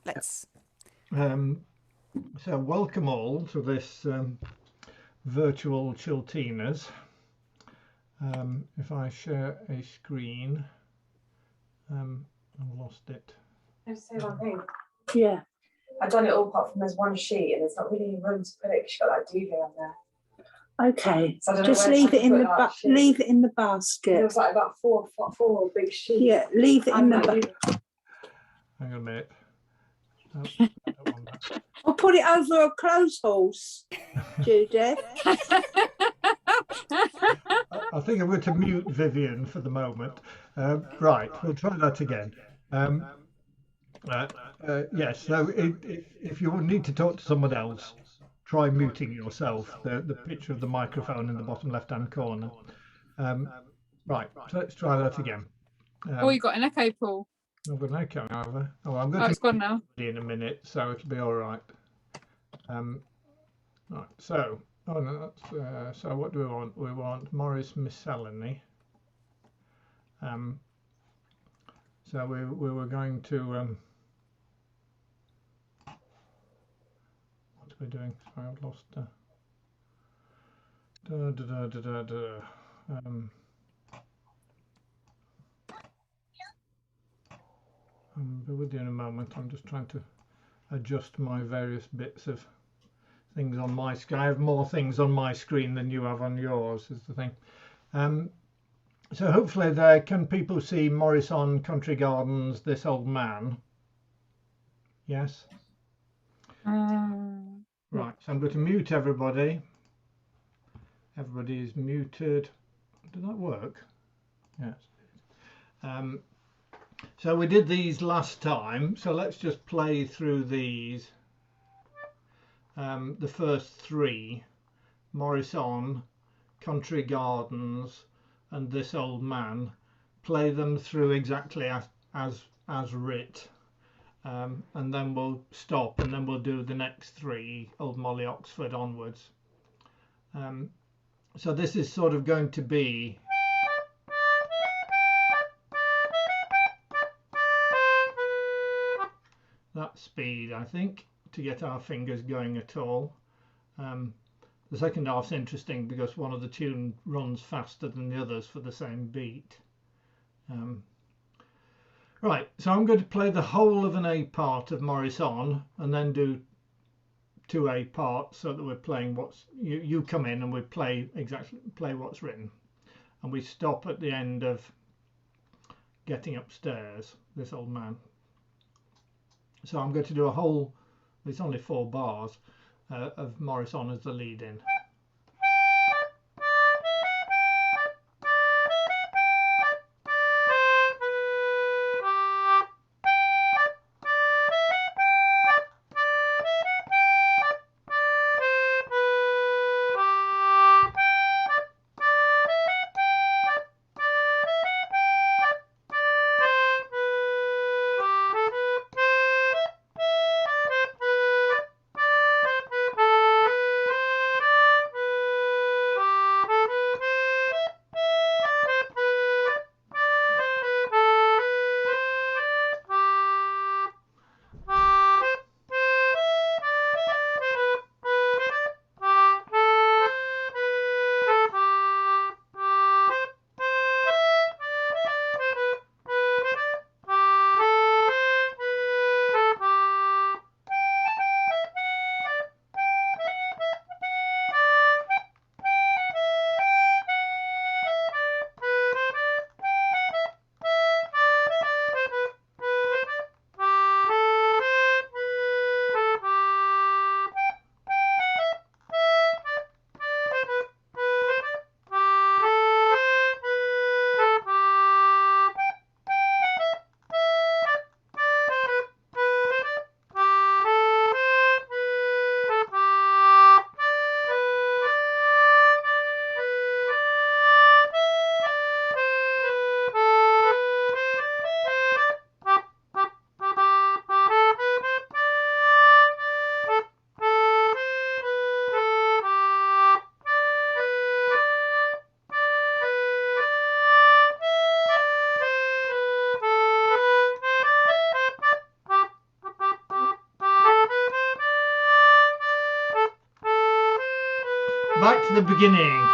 let's. So welcome all to this virtual Chiltinas. If I share a screen, I've lost it. Can I just say one thing? Yeah. I've done it all apart from there's one sheet and there's not really room to put it because you've got that duvet on there. Okay. So I don't know Just where leave it in the leave it in the There basket. was like about four big sheets. Yeah, leave it in the basket. Hang on a minute. No, I don't want that. I'll put it over a clothes horse, Judith. I think I'm going to mute Vivian for the moment. Right, we'll try that again. Yes, so if you need to talk to someone else, try muting yourself, the picture of the microphone in the bottom left-hand corner. Right, so let's try that again. Oh, you got an echo, Paul. I've got an echo, however. Oh, I'm going it's gone now. in a minute, so it'll be all right. Right, so, oh no, that's, so what do we want? We want Morris Miscellany. So we were going to, what are we doing? Sorry, I've lost, I'll be with you in a moment. I'm just trying to adjust my various bits of things on my screen. I have more things on my screen than you have on yours, is the thing. So hopefully there can people see Morris on Country Gardens, This Old Man? Yes? Right, so I'm going to mute everybody. Everybody is muted. Did that work? Yes. So we did these last time, so let's just play through these. The first three, Morris on, Country Gardens, and This Old Man. Play them through exactly as writ, and then we'll stop, and then we'll do the next three, Old Molly Oxford onwards. So this is sort of going to be that speed, I think, to get our fingers going at all. The second half's interesting because one of the tune runs faster than the others for the same beat. Right, so I'm going to play the whole of an A part of Morris on, and then do two A parts so that we're playing what's you come in and we play what's written, and we stop at the end of Getting Upstairs, This Old Man. So I'm going to do a whole, it's only 4 bars of Morris on as the lead in. back to the beginning.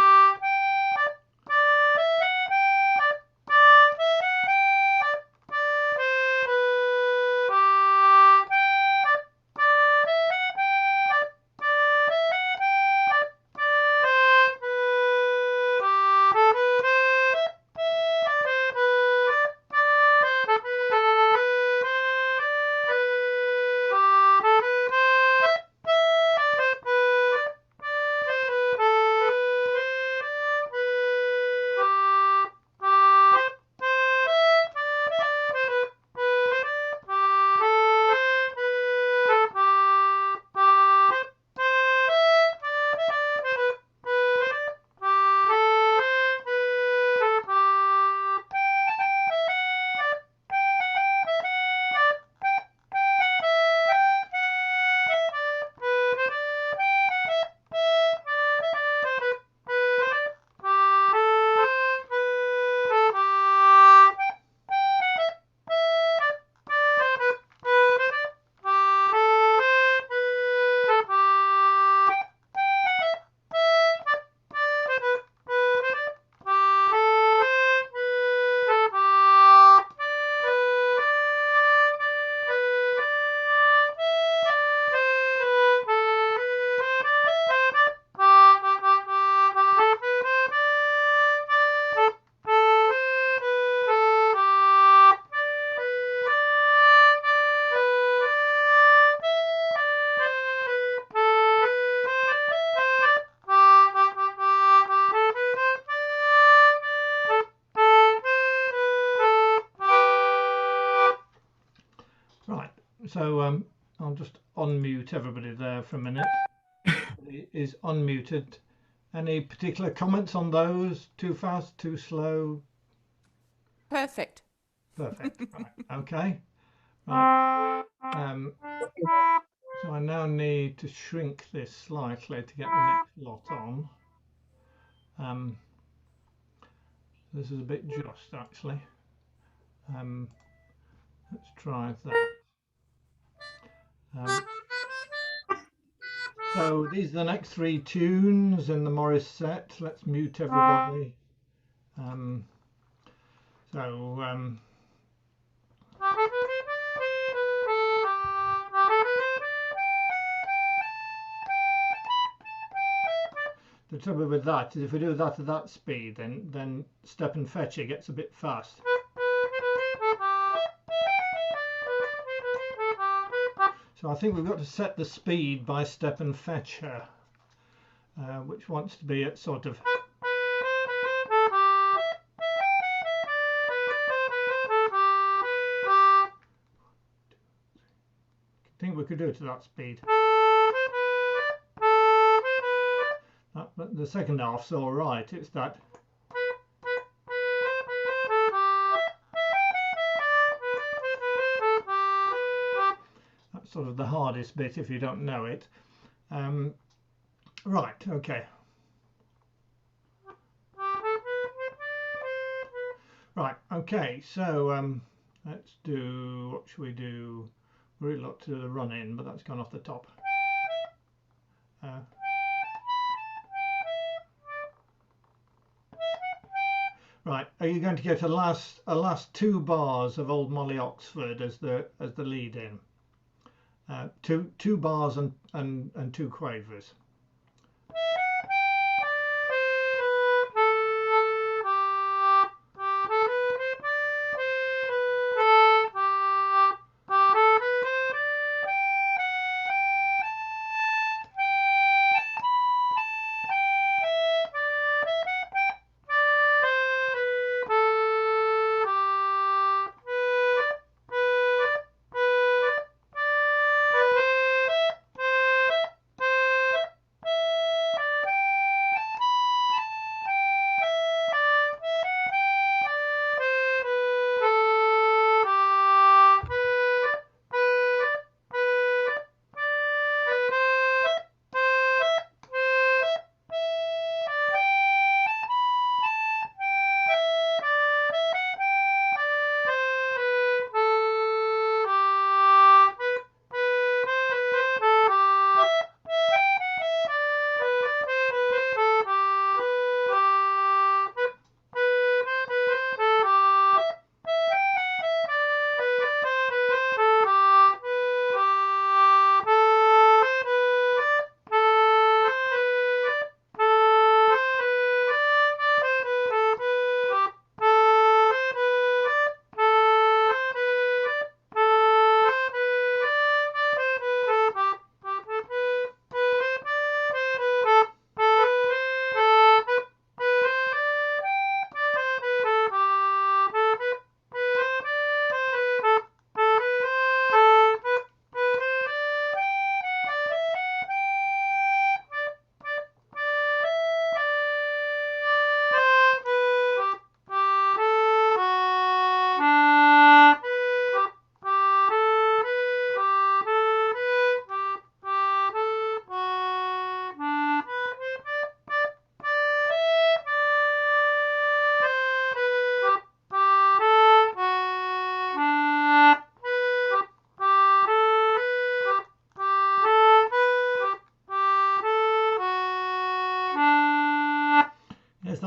So I'll just unmute everybody there for a minute. It is unmuted. Any particular comments on those? Too fast, too slow? Perfect. Perfect. Right. Okay. Right. So I now need to shrink this slightly to get the next lot on. This is a bit just actually. Let's try that. So these are the next 3 tunes in the Morris set. Let's mute everybody. The trouble with that is if we do that at that speed, then step and fetcher gets a bit fast. So I think we've got to set the speed by step and fetcher, which wants to be at sort of. I think we could do it at that speed. But the second half's all right. It's that. That's sort of the hardest bit if you don't know it. Right, okay. Right, okay, so let's do, what should we do? We really ought to do the run in, but that's gone off the top. Right, are you going to get a last 2 bars of Old Molly Oxford as the lead in? Two bars and 2 quavers.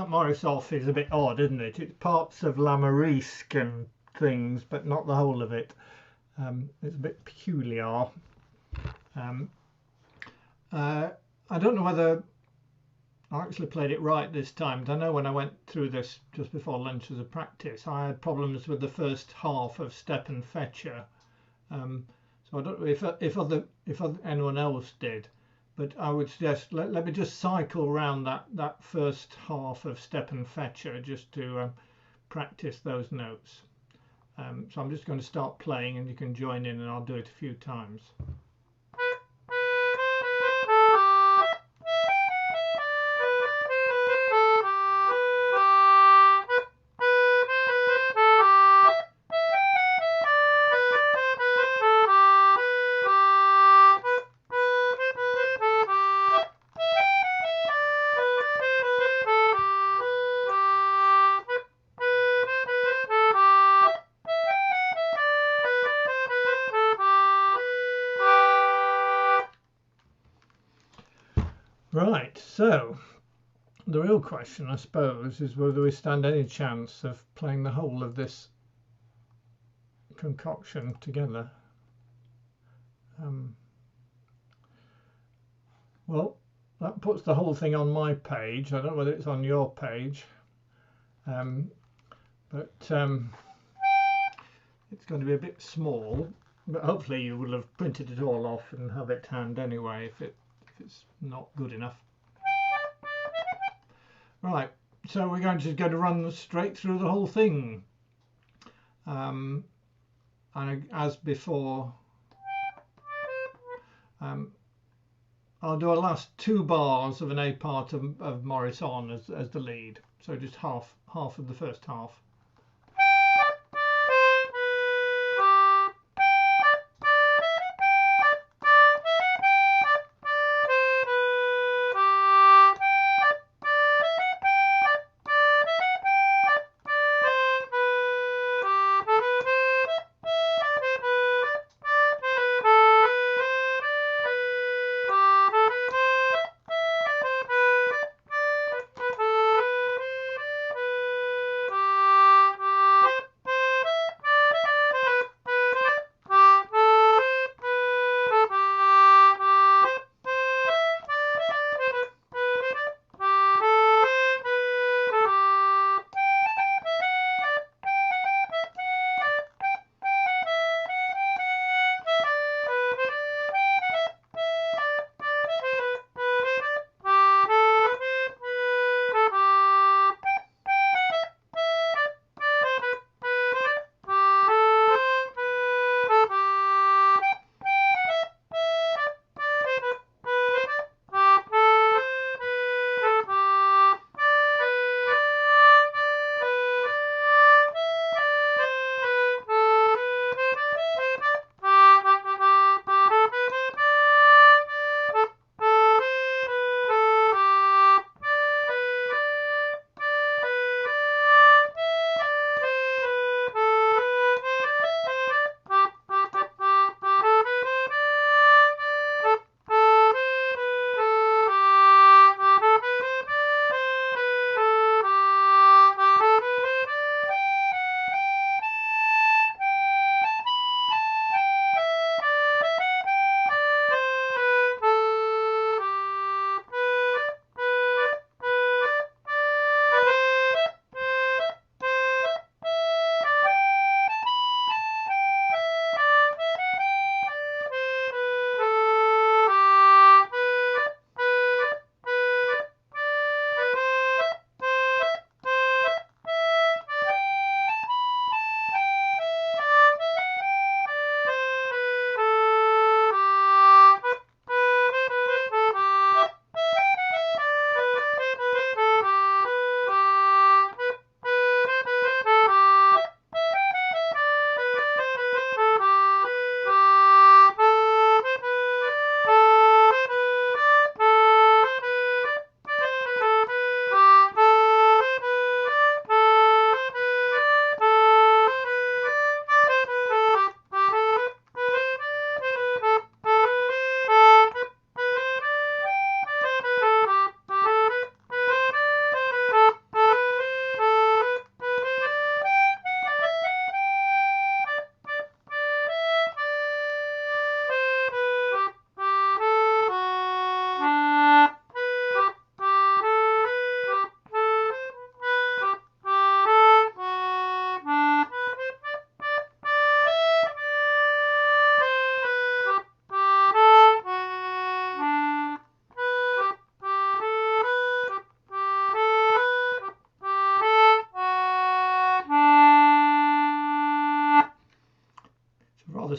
Maurice off is a bit odd, isn't it? It's parts of La Marisque and things, but not the whole of it. It's a bit peculiar. I don't know whether I actually played it right this time. I know when I went through this just before lunch as a practice, I had problems with the first half of Step and Fetcher. So I don't know if anyone else did, but I would suggest let me just cycle around that first half of Step and Fetcher just to practice those notes. So I'm just going to start playing, and you can join in, and I'll do it a few times. Right, so the real question, I suppose, is whether we stand any chance of playing the whole of this concoction together. Well, that puts the whole thing on my page. I don't know whether it's on your page, but it's going to be a bit small, but hopefully you will have printed it all off and have it hand anyway if it's not good enough. Right, so we're going to run straight through the whole thing, and as before, I'll do a last 2 bars of an A part of Maurice on as the lead, so just half of the first half.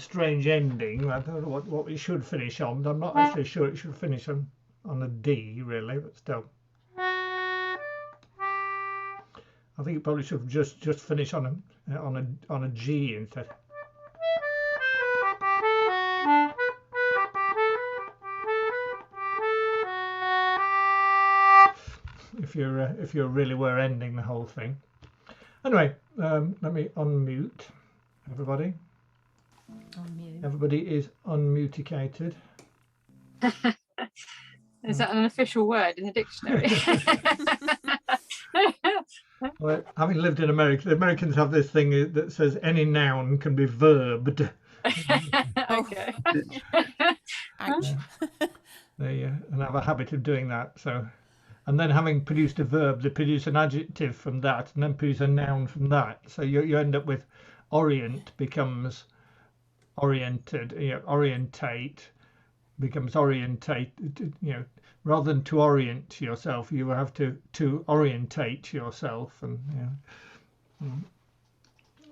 strange ending. I don't know what it should finish on, but I'm not actually sure it should finish on a D really, but still. I think it probably should just finish on a G instead. If you really were ending the whole thing. Anyway, let me unmute everybody. Unmute. Everybody is unmuticated. Is that an official word in the dictionary? Well, having lived in America, the Americans have this thing that says any noun can be verbed. Okay. Ouch. They and have a habit of doing that. So, and then having produced a verb, they produce an adjective from that, and then produce a noun from that. So you end up with orient becomes oriented. Orientate becomes orientate. Rather than to orient yourself, you have to orientate yourself, and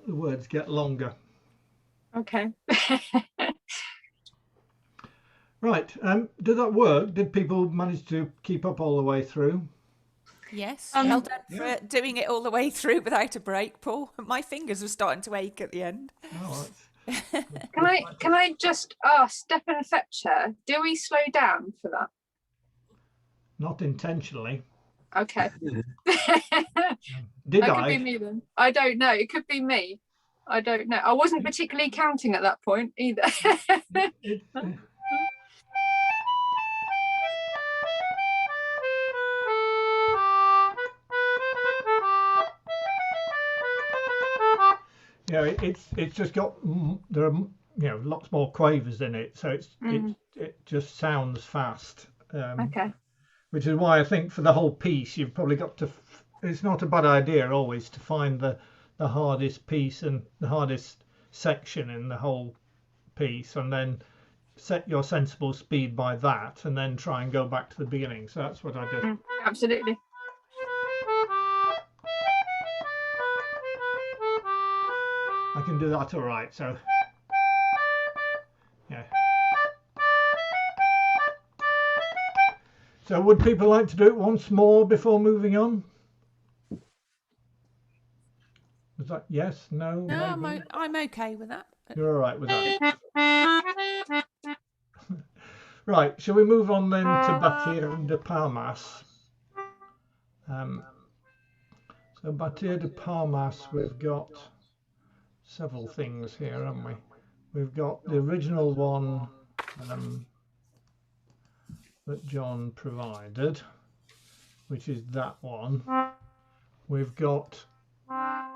the words get longer. Okay. Right. Did that work? Did people manage to keep up all the way through? Yes. Well done for doing it all the way through without a break, Paul. My fingers were starting to ache at the end. Oh, Can I just ask, Stefan Fetcher, do we slow down for that? not intentionally. Okay. Did That I? could be me then. I don't know. It could be me. I don't know. I wasn't particularly counting at that point either. It's just got there are lots more quavers in it, so it just sounds fast. Okay. Which is why I think for the whole piece you've probably got to. It's not a bad idea always to find the hardest piece and the hardest section in the whole piece, and then set your sensible speed by that, and then try and go back to the beginning. So that's what I did. Absolutely. I can do that all right. So yeah. So would people like to do it once more before moving on? Was that yes, no? No, maybe? I'm okay with that. You're all right with that. Right, shall we move on then to Batir de Palmas? So Batir de Palmas, we've got several things here, haven't we? We've got the original one that John provided, which is that one. We've got I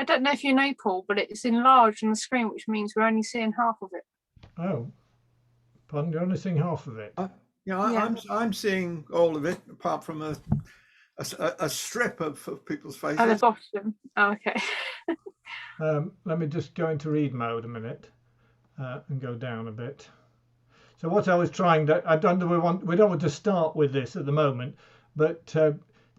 don't know if you know, Paul, but it's enlarged on the screen, which means we're only seeing half of it. Oh, pardon, you're only seeing half of it. I'm seeing all of it, apart from a strip of people's faces. At the bottom. Oh, okay. Let me just go into read mode a minute and go down a bit. So what I was trying to, I don't know, we don't want to start with this at the moment, but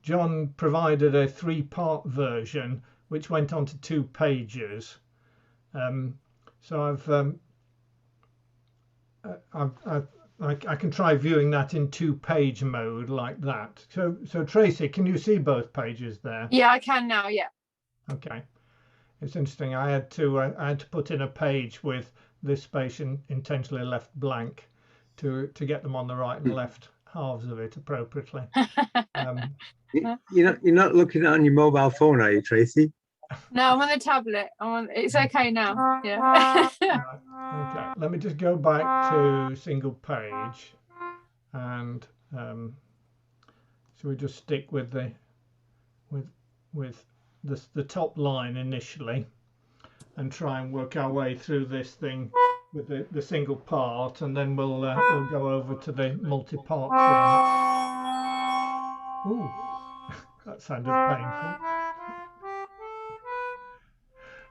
John provided a 3-part version which went on to 2 pages. So I can try viewing that in 2-page mode like that. So Tracy, can you see both pages there? Yeah, I can now. Yeah. Okay. It's interesting. I had to put in a page with this space intentionally left blank to get them on the right and left halves of it appropriately. You're not looking on your mobile phone, are you, Tracy? No, I'm on the tablet. It's okay now. Yeah. Okay. Let me just go back to single page, and so we just stick with the top line initially, and try and work our way through this thing with the single part, and then we'll go over to the multi-part one. Ooh, that sounded painful.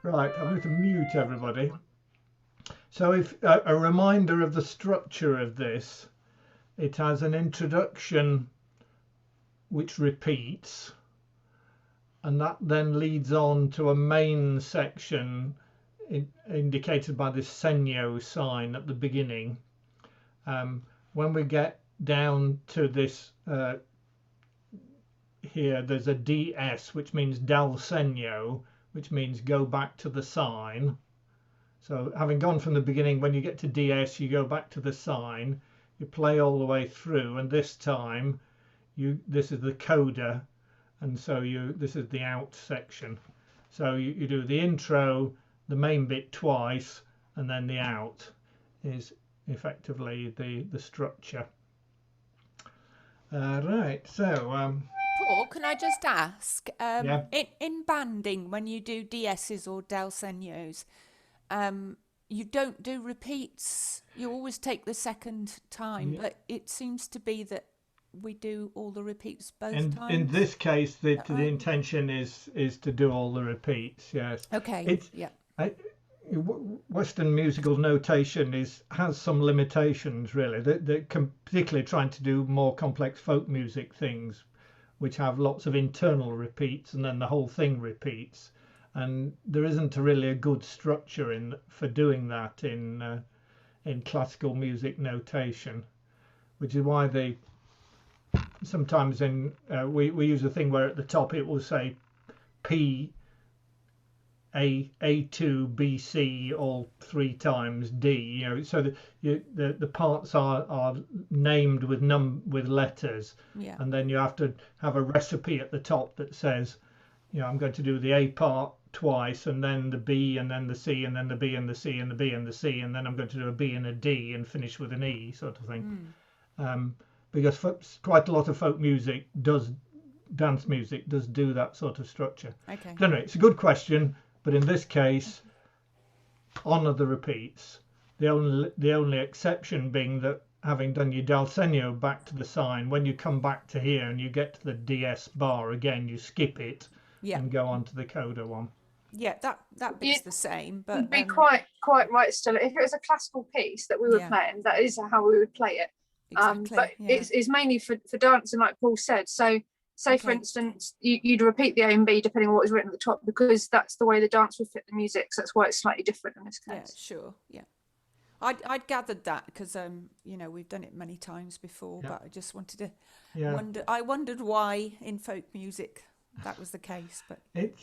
Right, I'm going to mute everybody. So if a reminder of the structure of this, it has an introduction which repeats, and that then leads on to a main section indicated by this segno sign at the beginning. When we get down to this here, there's a DS, which means dal segno, which means go back to the sign. So having gone from the beginning, when you get to DS, you go back to the sign, you play all the way through, and this time this is the coda, and so this is the out section. So you do the intro, the main bit twice, and then the out is effectively the structure. Right, so Paul, can I just ask, yeah. in banding, when you do DSs or del segnos, you don't do repeats. You always take the second time, Yeah. but it seems to be that we do all the repeats both times. In this case, the intention is to do all the repeats. Yes. Okay. Western musical notation has some limitations, really. They particularly trying to do more complex folk music things, which have lots of internal repeats, and then the whole thing repeats. And there isn't really a good structure for doing that in classical music notation, which is why they sometimes we use a thing where at the top it will say P A2 B C all 3 times D, so the parts are named with letters, and then you have to have a recipe at the top that says, I'm going to do the A part twice, and then the B, and then the C, and then the B and the C, and the B and the C, and then I'm going to do a B and a D and finish with an E, sort of thing. Because quite a lot of folk music dance music does do that sort of structure. Okay. Anyway, it's a good question, but in this case, honour the repeats. The only exception being that having done your dal segno back to the sign, when you come back to here and you get to the DS bar again, you skip it and go on to the coda one. Yeah, that bit's the same, but you'd be quite right still. If it was a classical piece that we were playing, that is how we would play it. Exactly, but it's mainly for dancing, like Paul said. So for instance, you'd repeat the A and B depending on what was written at the top, because that's the way the dance would fit the music. So that's why it's slightly different in this case. Yeah, sure. Yeah, I'd gathered that because we've done it many times before, but I just wanted to I wondered why in folk music that was the case, but it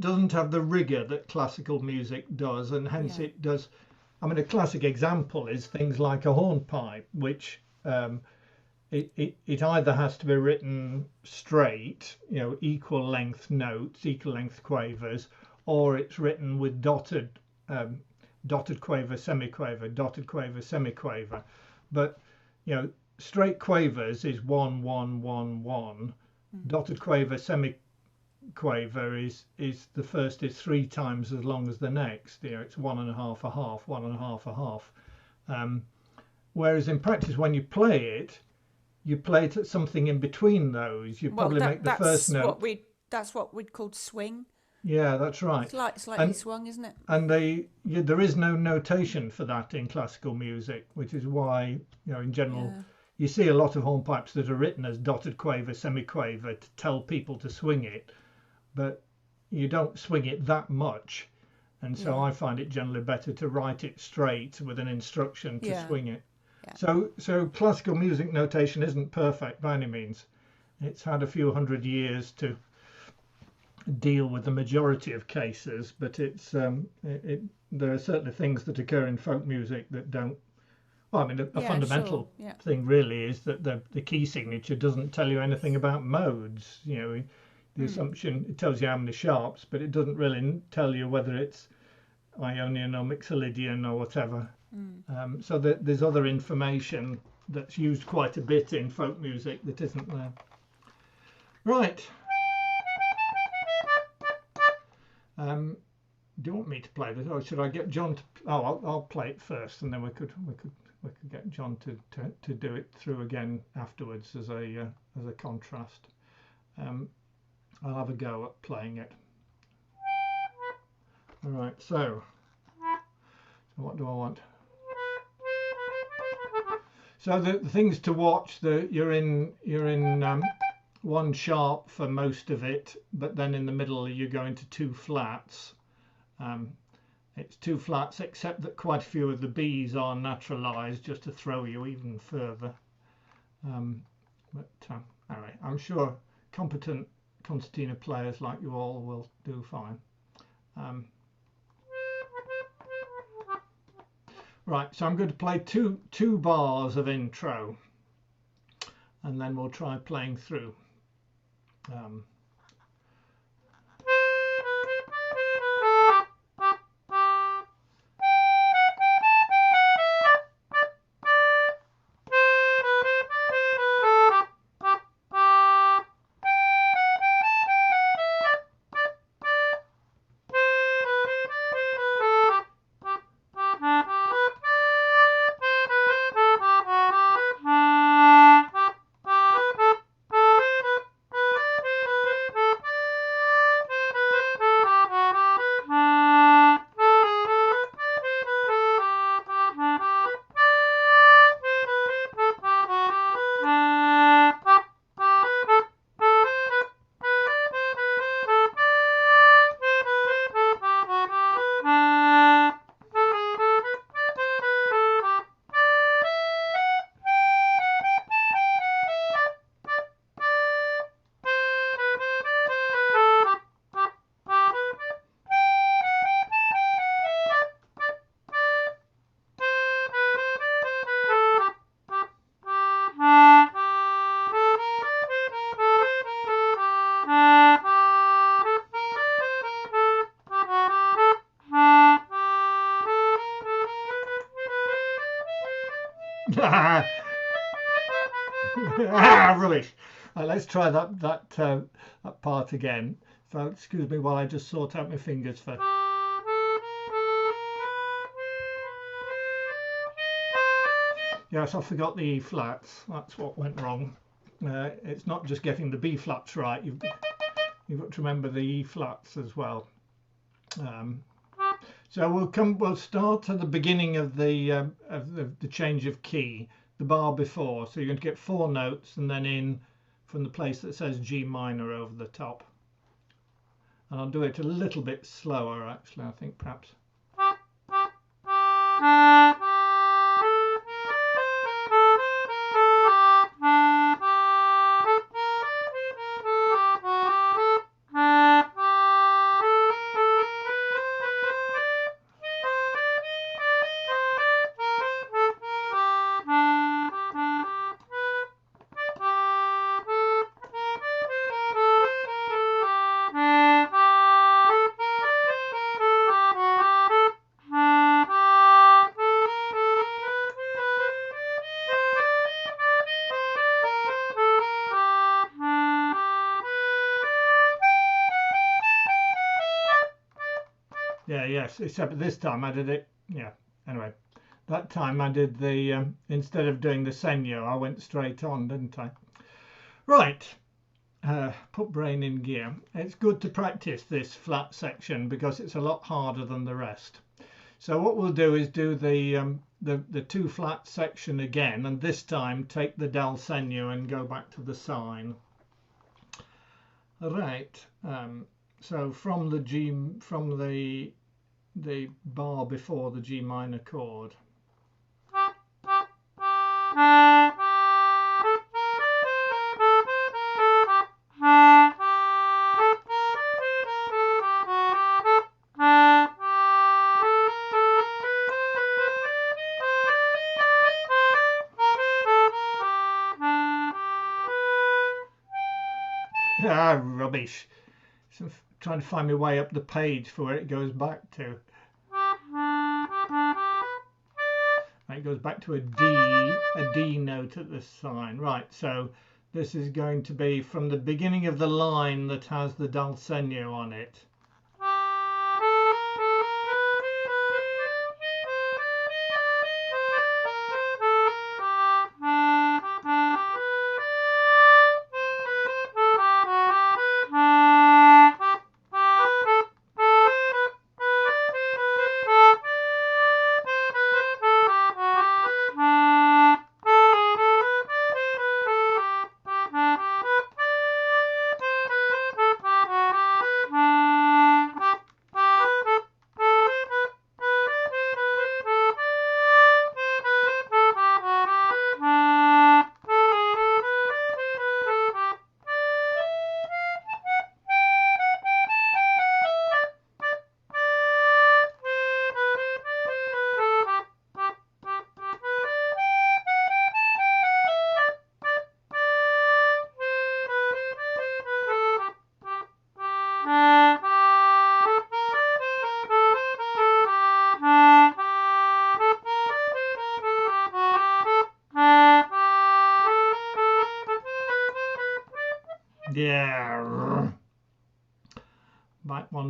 doesn't have the rigor that classical music does, and hence it does. I mean, a classic example is things like a hornpipe, which it either has to be written straight, equal length notes, equal length quavers, or it's written with dotted quaver, semiquaver, dotted quaver, semiquaver. But straight quavers is 1 1 1 1. Dotted quaver, semiquaver is the first is 3 times as long as the next. It's 1 1/2 a half, 1 1/2 a half. Whereas in practice, when you play it at something in between those. You probably make the first note. That's what we'd call swing. Yeah, that's right. Slightly swung, isn't it? And there is no notation for that in classical music, which is why in general you see a lot of hornpipes that are written as dotted quaver, semiquaver to tell people to swing it, but you don't swing it that much, and so I find it generally better to write it straight with an instruction to swing it. So classical music notation isn't perfect by any means. It's had a few hundred years to deal with the majority of cases, but it's there are certainly things that occur in folk music that don't. Well, I mean, a fundamental thing really is that the key signature doesn't tell you anything about modes. The assumption, it tells you how many sharps, but it doesn't really tell you whether it's Ionian or Mixolydian or whatever. So there's other information that's used quite a bit in folk music that isn't there. Right. Do you want me to play this, or should I get John to? Oh, I'll play it first, and then we could get John to do it through again afterwards as a contrast. I'll have a go at playing it. All right. So what do I want? So the things to watch. You're in one sharp for most of it, but then in the middle you go into two flats. It's two flats, except that quite a few of the B's are naturalized just to throw you even further. Anyway, I'm sure competent concertina players like you all will do fine. Right, so I'm going to play two bars of intro, and then we'll try playing through. Rubbish. Right, let's try that part again. So excuse me while I just sort out my fingers for. Yes, I forgot the E flats. That's what went wrong. It's not just getting the B flats right. You've got to remember the E flats as well. So we'll start at the beginning of the change of key, the bar before. So you're going to get 4 notes and then in from the place that says G minor over the top. And I'll do it a little bit slower actually, I think perhaps. Yes, except this time I did it, yeah, anyway, that time I did the, instead of doing the segno, I went straight on, didn't I? Right, put brain in gear. It's good to practice this flat section because it's a lot harder than the rest. So what we'll do is do the 2 flat section again, and this time take the dal segno and go back to the sign. Right, so from the bar before the G minor chord. Rubbish. So trying to find my way up the page for where it goes back to. It goes back to a D note at the sign. Right, so this is going to be from the beginning of the line that has the dal segno on it.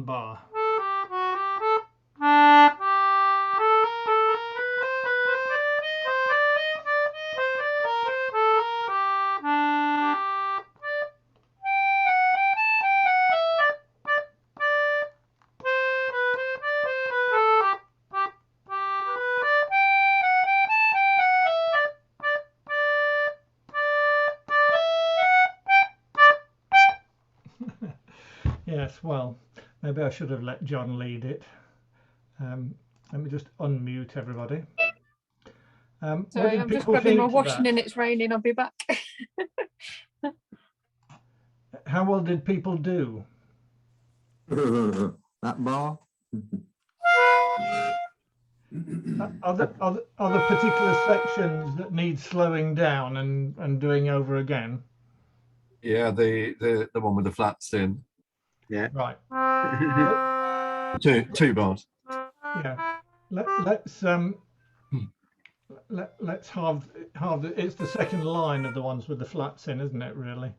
bar. Yes, well, maybe I should have let John lead it. Let me just unmute everybody. What Sorry, did I'm just people grabbing my think to washing that? and it's raining. I'll be back. How well did people do? That bar. Are there particular sections that need slowing down and doing over again? Yeah, the one with the flats in. Yeah. Right. Two bars. Yeah. Let's halve it's the second line of the ones with the flats in, isn't it, really?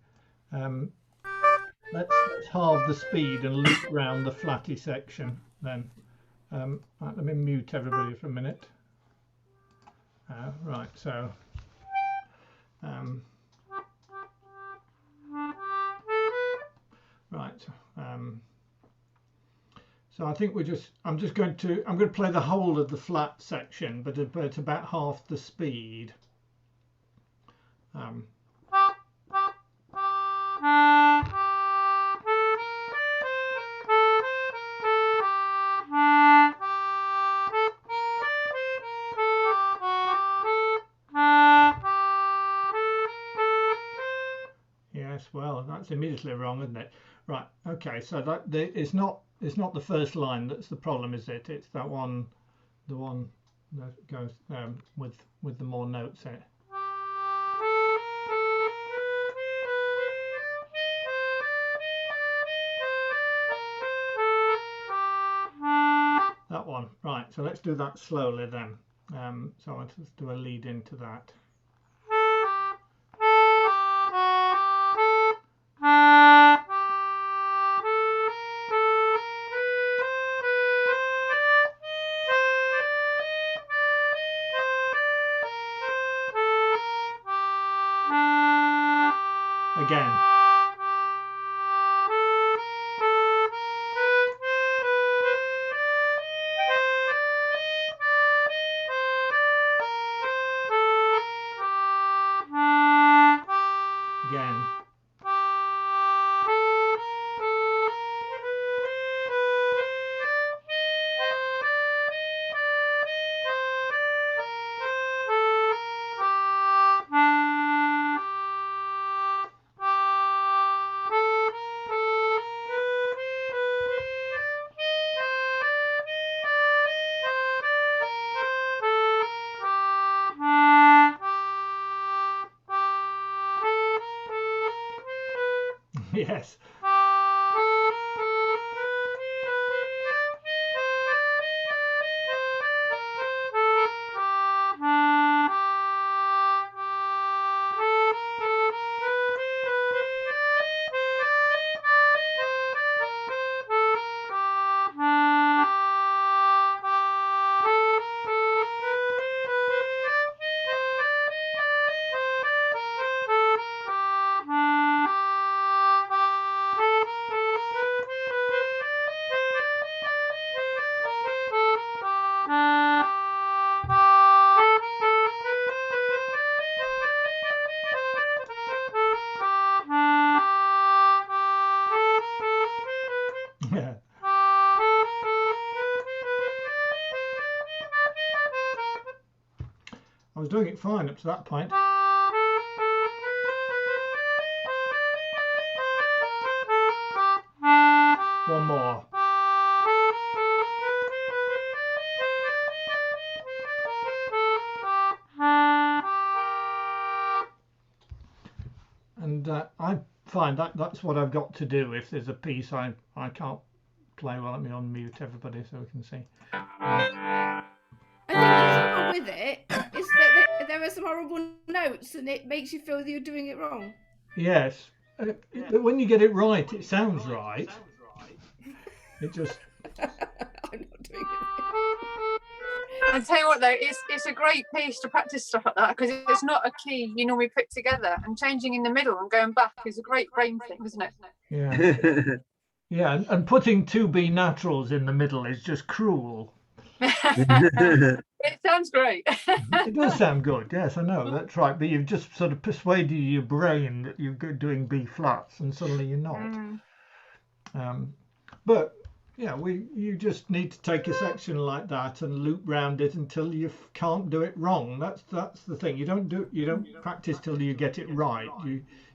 Let's halve the speed and loop round the flatty section then. Right, let me mute everybody for a minute. Right, so right. So I think I'm going to play the whole of the flat section, but at about half the speed. Yes, well, that's immediately wrong, isn't it? Right. Okay. So it's not the first line that's the problem, is it? It's that one, the one that goes with the more notes in it. That one. Right. So let's do that slowly then. So let's do a lead into that. Again. Again. Yes. Yeah. I was doing it fine up to that point. One more. And I find that's what I've got to do if there's a piece I can't play well. Let me unmute everybody so we can see. I think the trouble with it is that there are some horrible notes and it makes you feel that you're doing it wrong. Yes, but when you get it right, it sounds right. It just. I'm not doing it. I'll tell you what though, it's a great piece to practice stuff like that because it's not a key you normally put together, and changing in the middle and going back is a great brain thing, isn't it? Yeah. Yeah, and putting two B naturals in the middle is just cruel. It sounds great. It does sound good, yes, I know, that's right. But you've just sort of persuaded your brain that you're doing B flats, and suddenly you're not. But yeah, you just need to take a section like that and loop round it until you can't do it wrong. That's the thing. You don't practice till you get it right.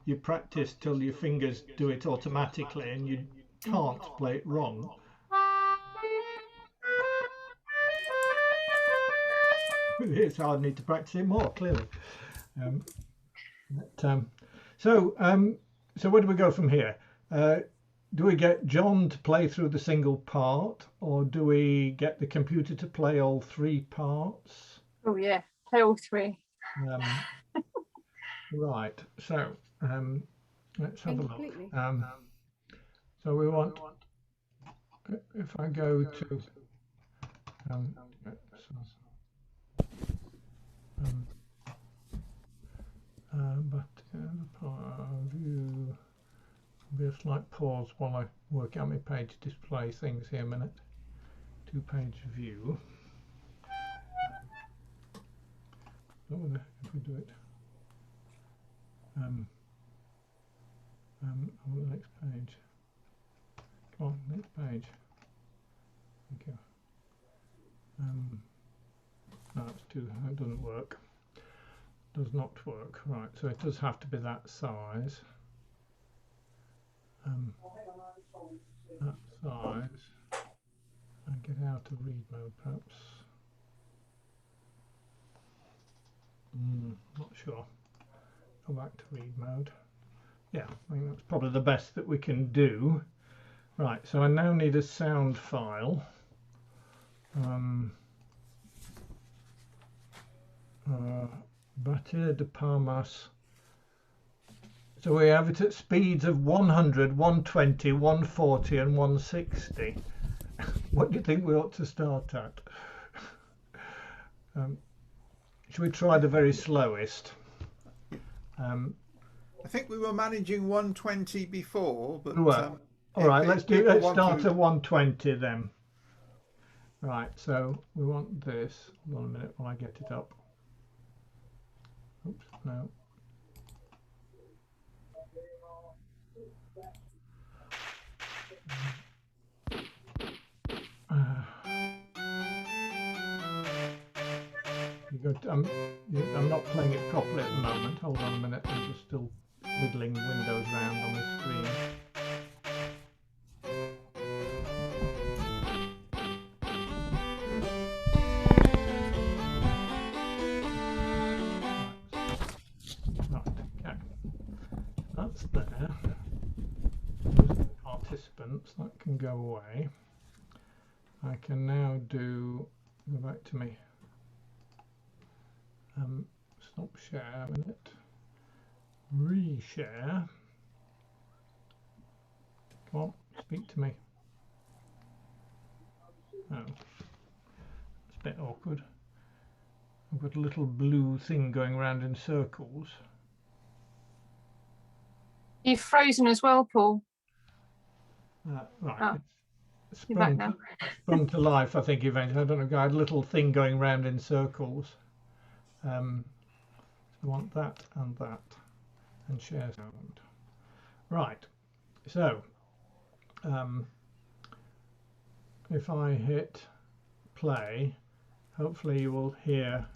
You practice till your fingers do it automatically, and you can't play it wrong. It's hard. I need to practice it more clearly. So where do we go from here? Do we get John to play through the single part, or do we get the computer to play all three parts? Oh yeah, play all three. Right. So let's have a look. Completely. So we want. If I go to. But view. Be a slight pause while I work out my page display things here a minute. 2-page view. If we do it. On the next page. Come on, next page. Thank you. No, it's too. That doesn't work. Does not work. Right. So it does have to be that size. That size, and get out of read mode perhaps. Not sure. Go back to read mode. Yeah, I think that's probably the best that we can do. Right, so I now need a sound file. Batir de Palmas. So we have it at speeds of 100, 120, 140 and 160. What do you think we ought to start at? Should we try the very slowest? I think we were managing 120 before, but all right, let's start at 120 then. Right, so we want this. Hold on a minute while I get it up. Oops, no. I'm not playing it properly at the moment. Hold on a minute. I'm just still wiggling windows around on the screen. Right, okay. That's there. Participants, that can go away. I can now go back to me. Stop share a minute. Reshare. Come on, speak to me. Oh, it's a bit awkward. I've got a little blue thing going around in circles. You've frozen as well, Paul. Right. Oh, It's sprung to life, I think, eventually. I don't know, I had a little thing going around in circles. So we want that, and share sound. Right. So, if I hit play, hopefully you will hear.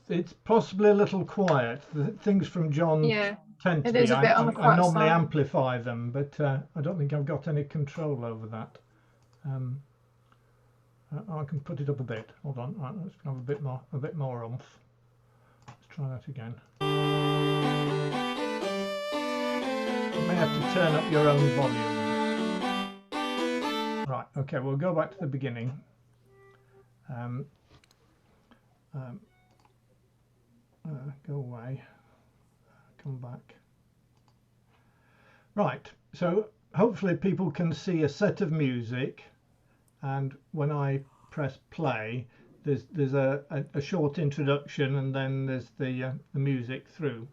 It's possibly a little quiet. The things from John tend to be. I normally amplify them, but I don't think I've got any control over that. I can put it up a bit. Hold on. Right, let's have a bit more oomph. Let's try that again. You may have to turn up your own volume. Right. Okay. We'll go back to the beginning. go away, come back. Right, so hopefully people can see a set of music, and when I press play, there's a short introduction, and then there's the music through,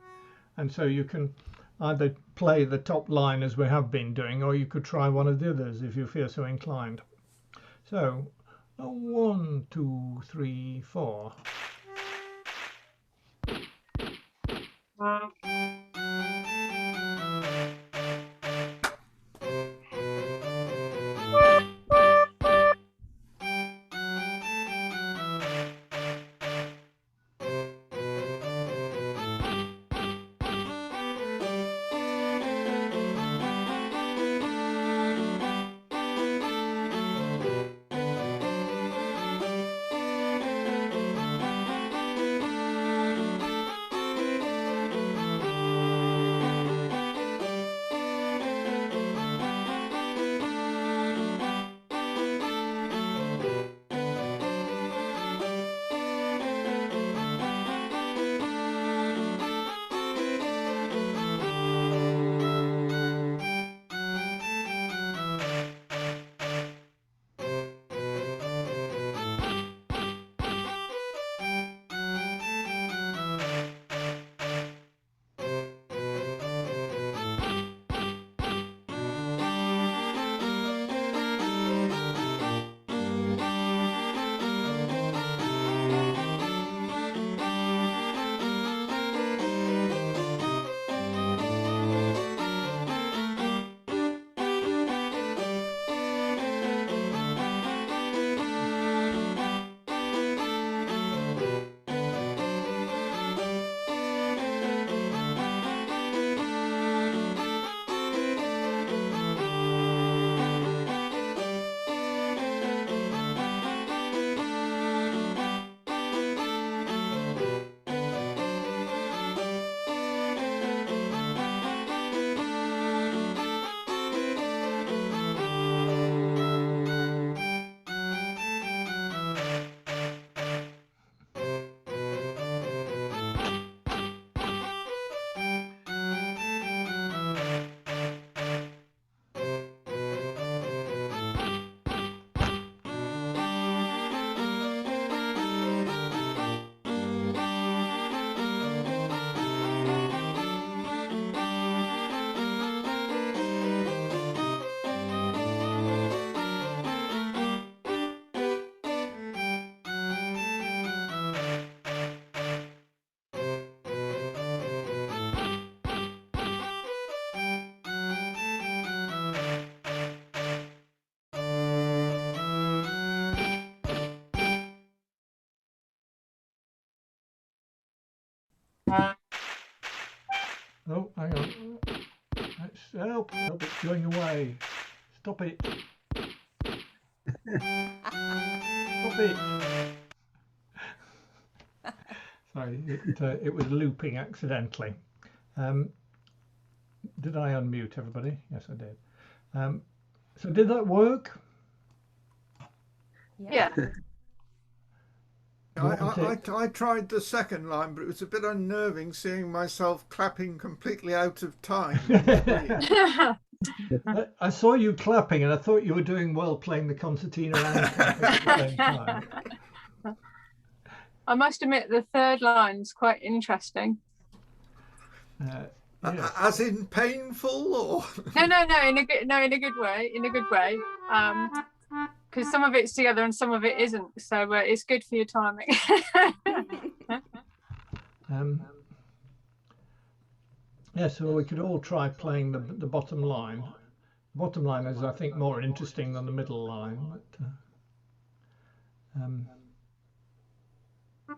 and so you can either play the top line as we have been doing, or you could try one of the others if you feel so inclined. So 1, 2, 3, 4. Oh, hang on. Let's help. Help, it's going away. Stop it. Stop it. Sorry, it was looping accidentally. Did I unmute everybody? Yes, I did. So did that work? Yeah. I tried the second line, but it was a bit unnerving seeing myself clapping completely out of time. I saw you clapping, and I thought you were doing well playing the concertina and clapping at the same time. I must admit, the third line's quite interesting. Yes. As in painful, or No, in a good way. Because some of it's together and some of it isn't, so it's good for your timing. Yeah, so we could all try playing the bottom line. Bottom line is, I think, more interesting than the middle line. But,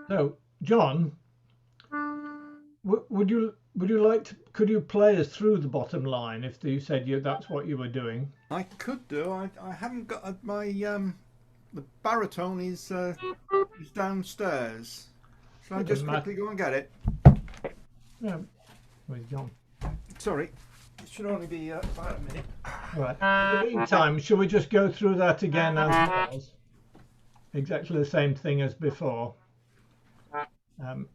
so, John, would you like to? Could you play us through the bottom line if you said that's what you were doing? I could do. I haven't got my the baritone is downstairs. Shall I just quickly go and get it? Yeah, where's John? Sorry, it should only be about a minute. Right. In the meantime, shall we just go through that again as it was? exactly the same thing as before. Having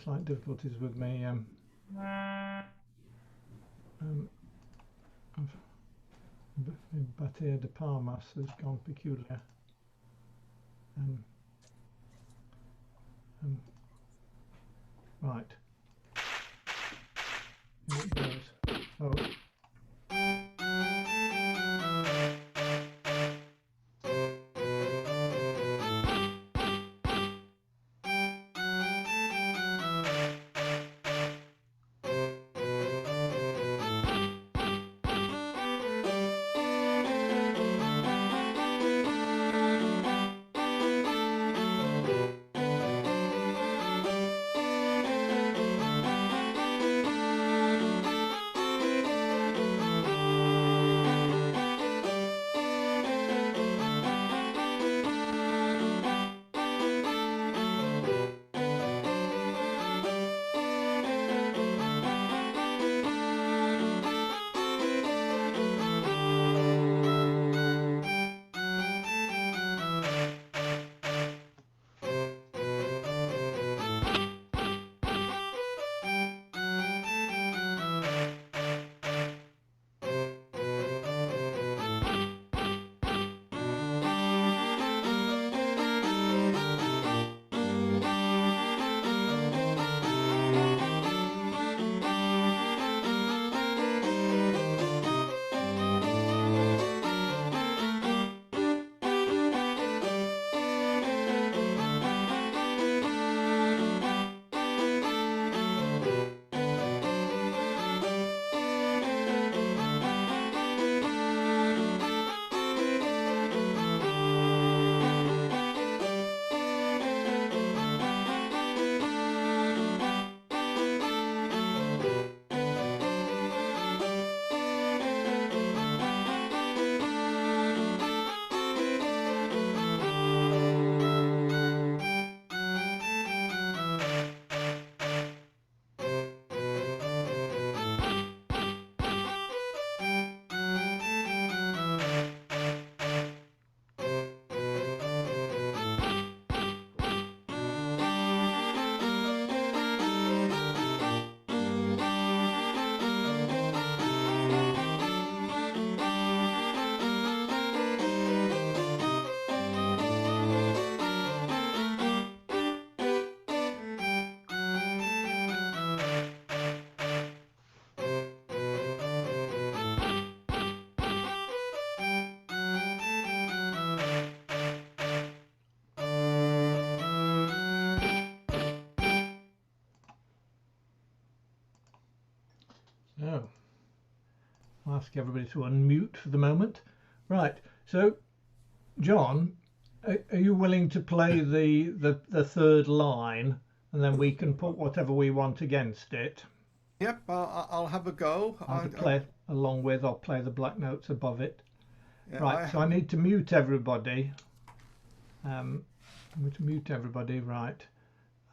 slight difficulties with me. Batia de Palmas has gone peculiar. Right. Here it goes. Oh. So, I'll ask everybody to unmute for the moment. Right, so John, are you willing to play the third line, and then we can put whatever we want against it? Yep, I'll have a go. I'll play it along with, I'll play the black notes above it. Yeah, right, so I need to mute everybody. I'm going to mute everybody, right,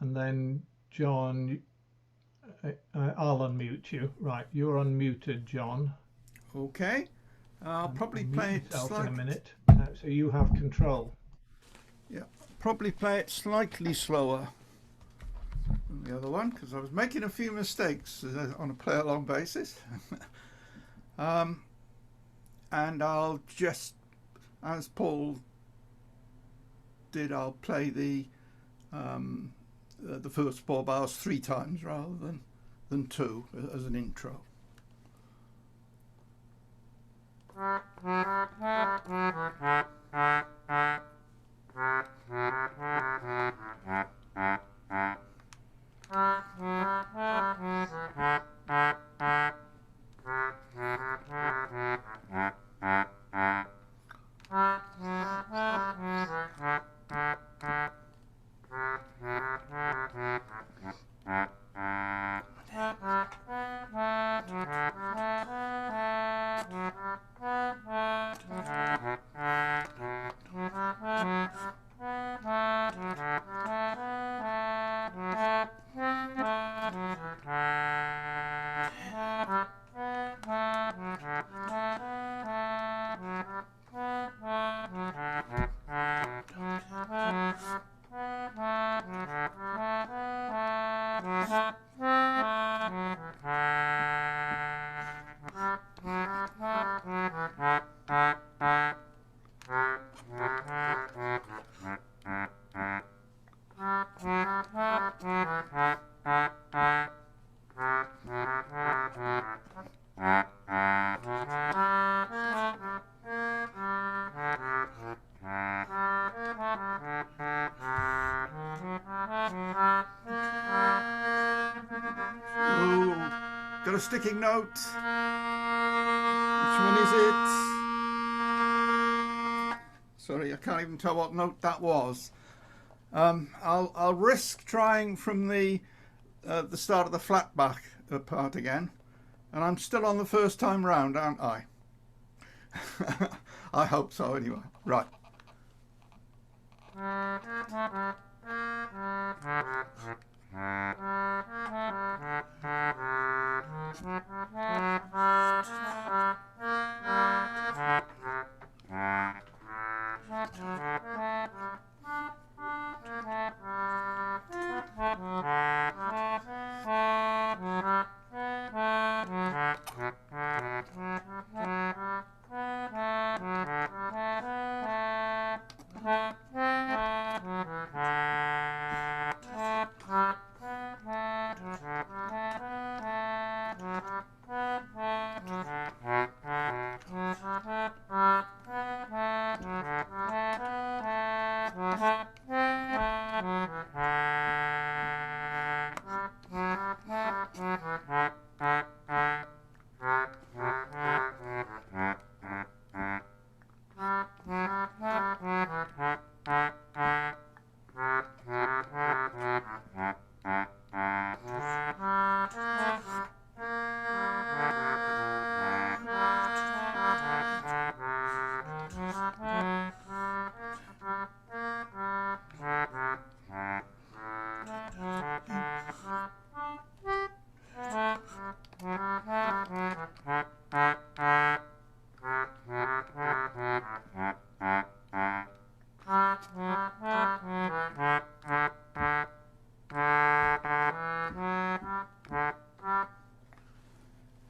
and then John, I'll unmute you. Right, you're unmuted, John. Okay. I'll probably play it in a minute. So you have control. Yeah, probably play it slightly slower than the other one because I was making a few mistakes on a play-along basis. And I'll just, as Paul did, I'll play the first 4 bars 3 times rather than 2 as an intro. sticking note. Which one is it? Sorry, I can't even tell what note that was. I'll risk trying from the start of the flat back part again, and I'm still on the first time round, aren't I? I hope so anyway. Right.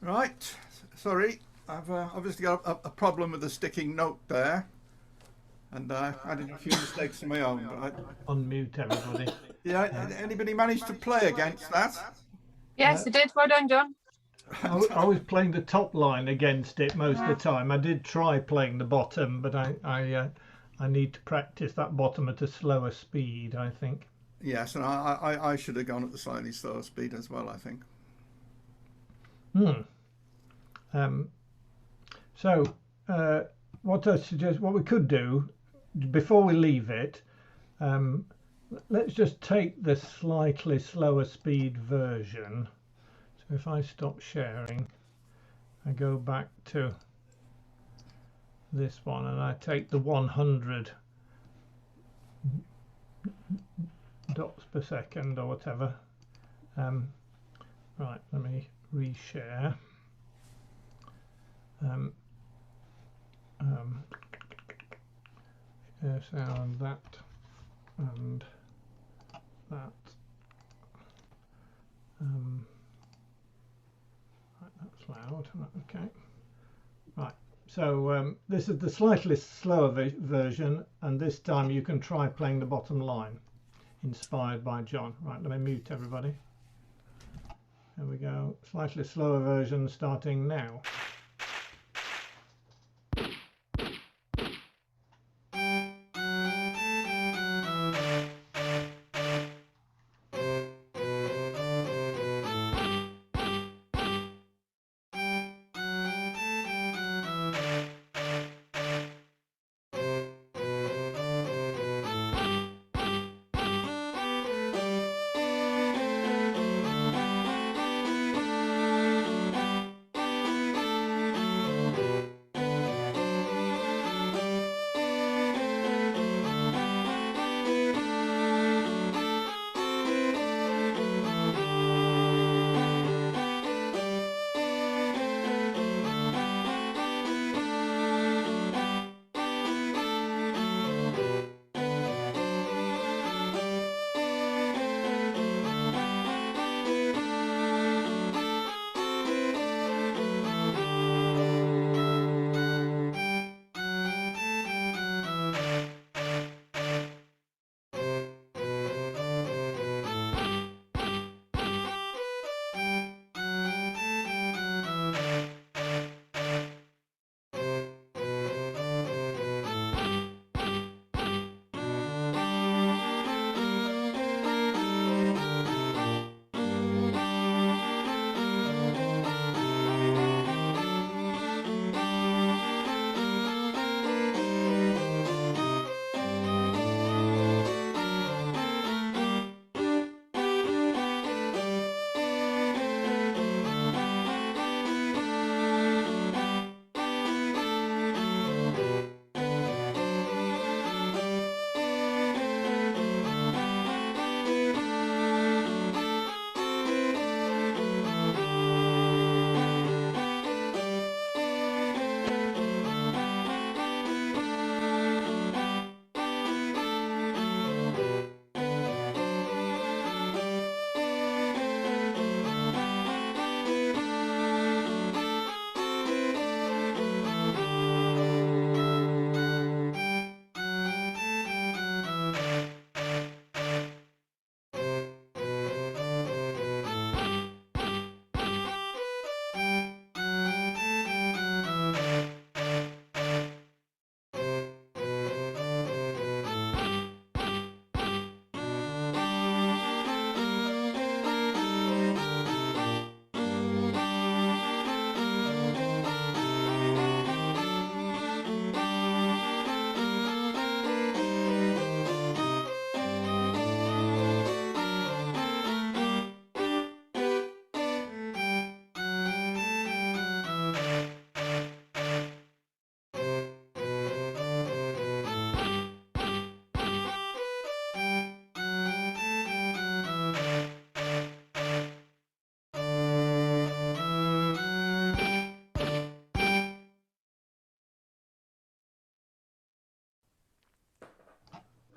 Right, sorry, I've obviously got a problem with the sticking note there, and I did a few mistakes of my own. But Unmute everybody. yeah, anybody managed to play against that? Yes, it did. Well done, John. I was playing the top line against it most of the time. I did try playing the bottom, but I need to practice that bottom at a slower speed, I think. Yes, and I should have gone at the slightly slower speed as well, I think. So what I suggest, what we could do before we leave it, let's just take the slightly slower speed version. So if I stop sharing, I go back to this one and I take the 100 dots per second or whatever. Right, let me reshare. Share sound, that and that. Right, that's loud. Okay. Right. So this is the slightly slower version, and this time you can try playing the bottom line, inspired by John. Right. Let me mute everybody. There we go. Slightly slower version starting now.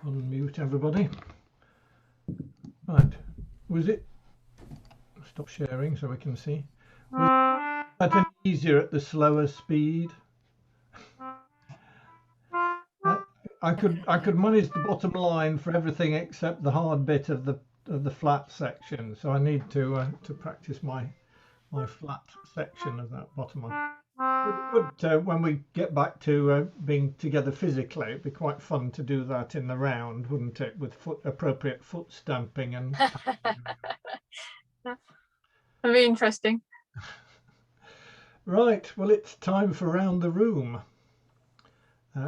unmute everybody. Right, was it? Stop sharing so we can see. Was that any easier at the slower speed? I could manage the bottom line for everything except the hard bit of the flat section. So I need to practice my flat section of that bottom one. But when we get back to being together physically, it'd be quite fun to do that in the round, wouldn't it? With appropriate foot stamping and. That'd be interesting. Right. Well, it's time for round the room.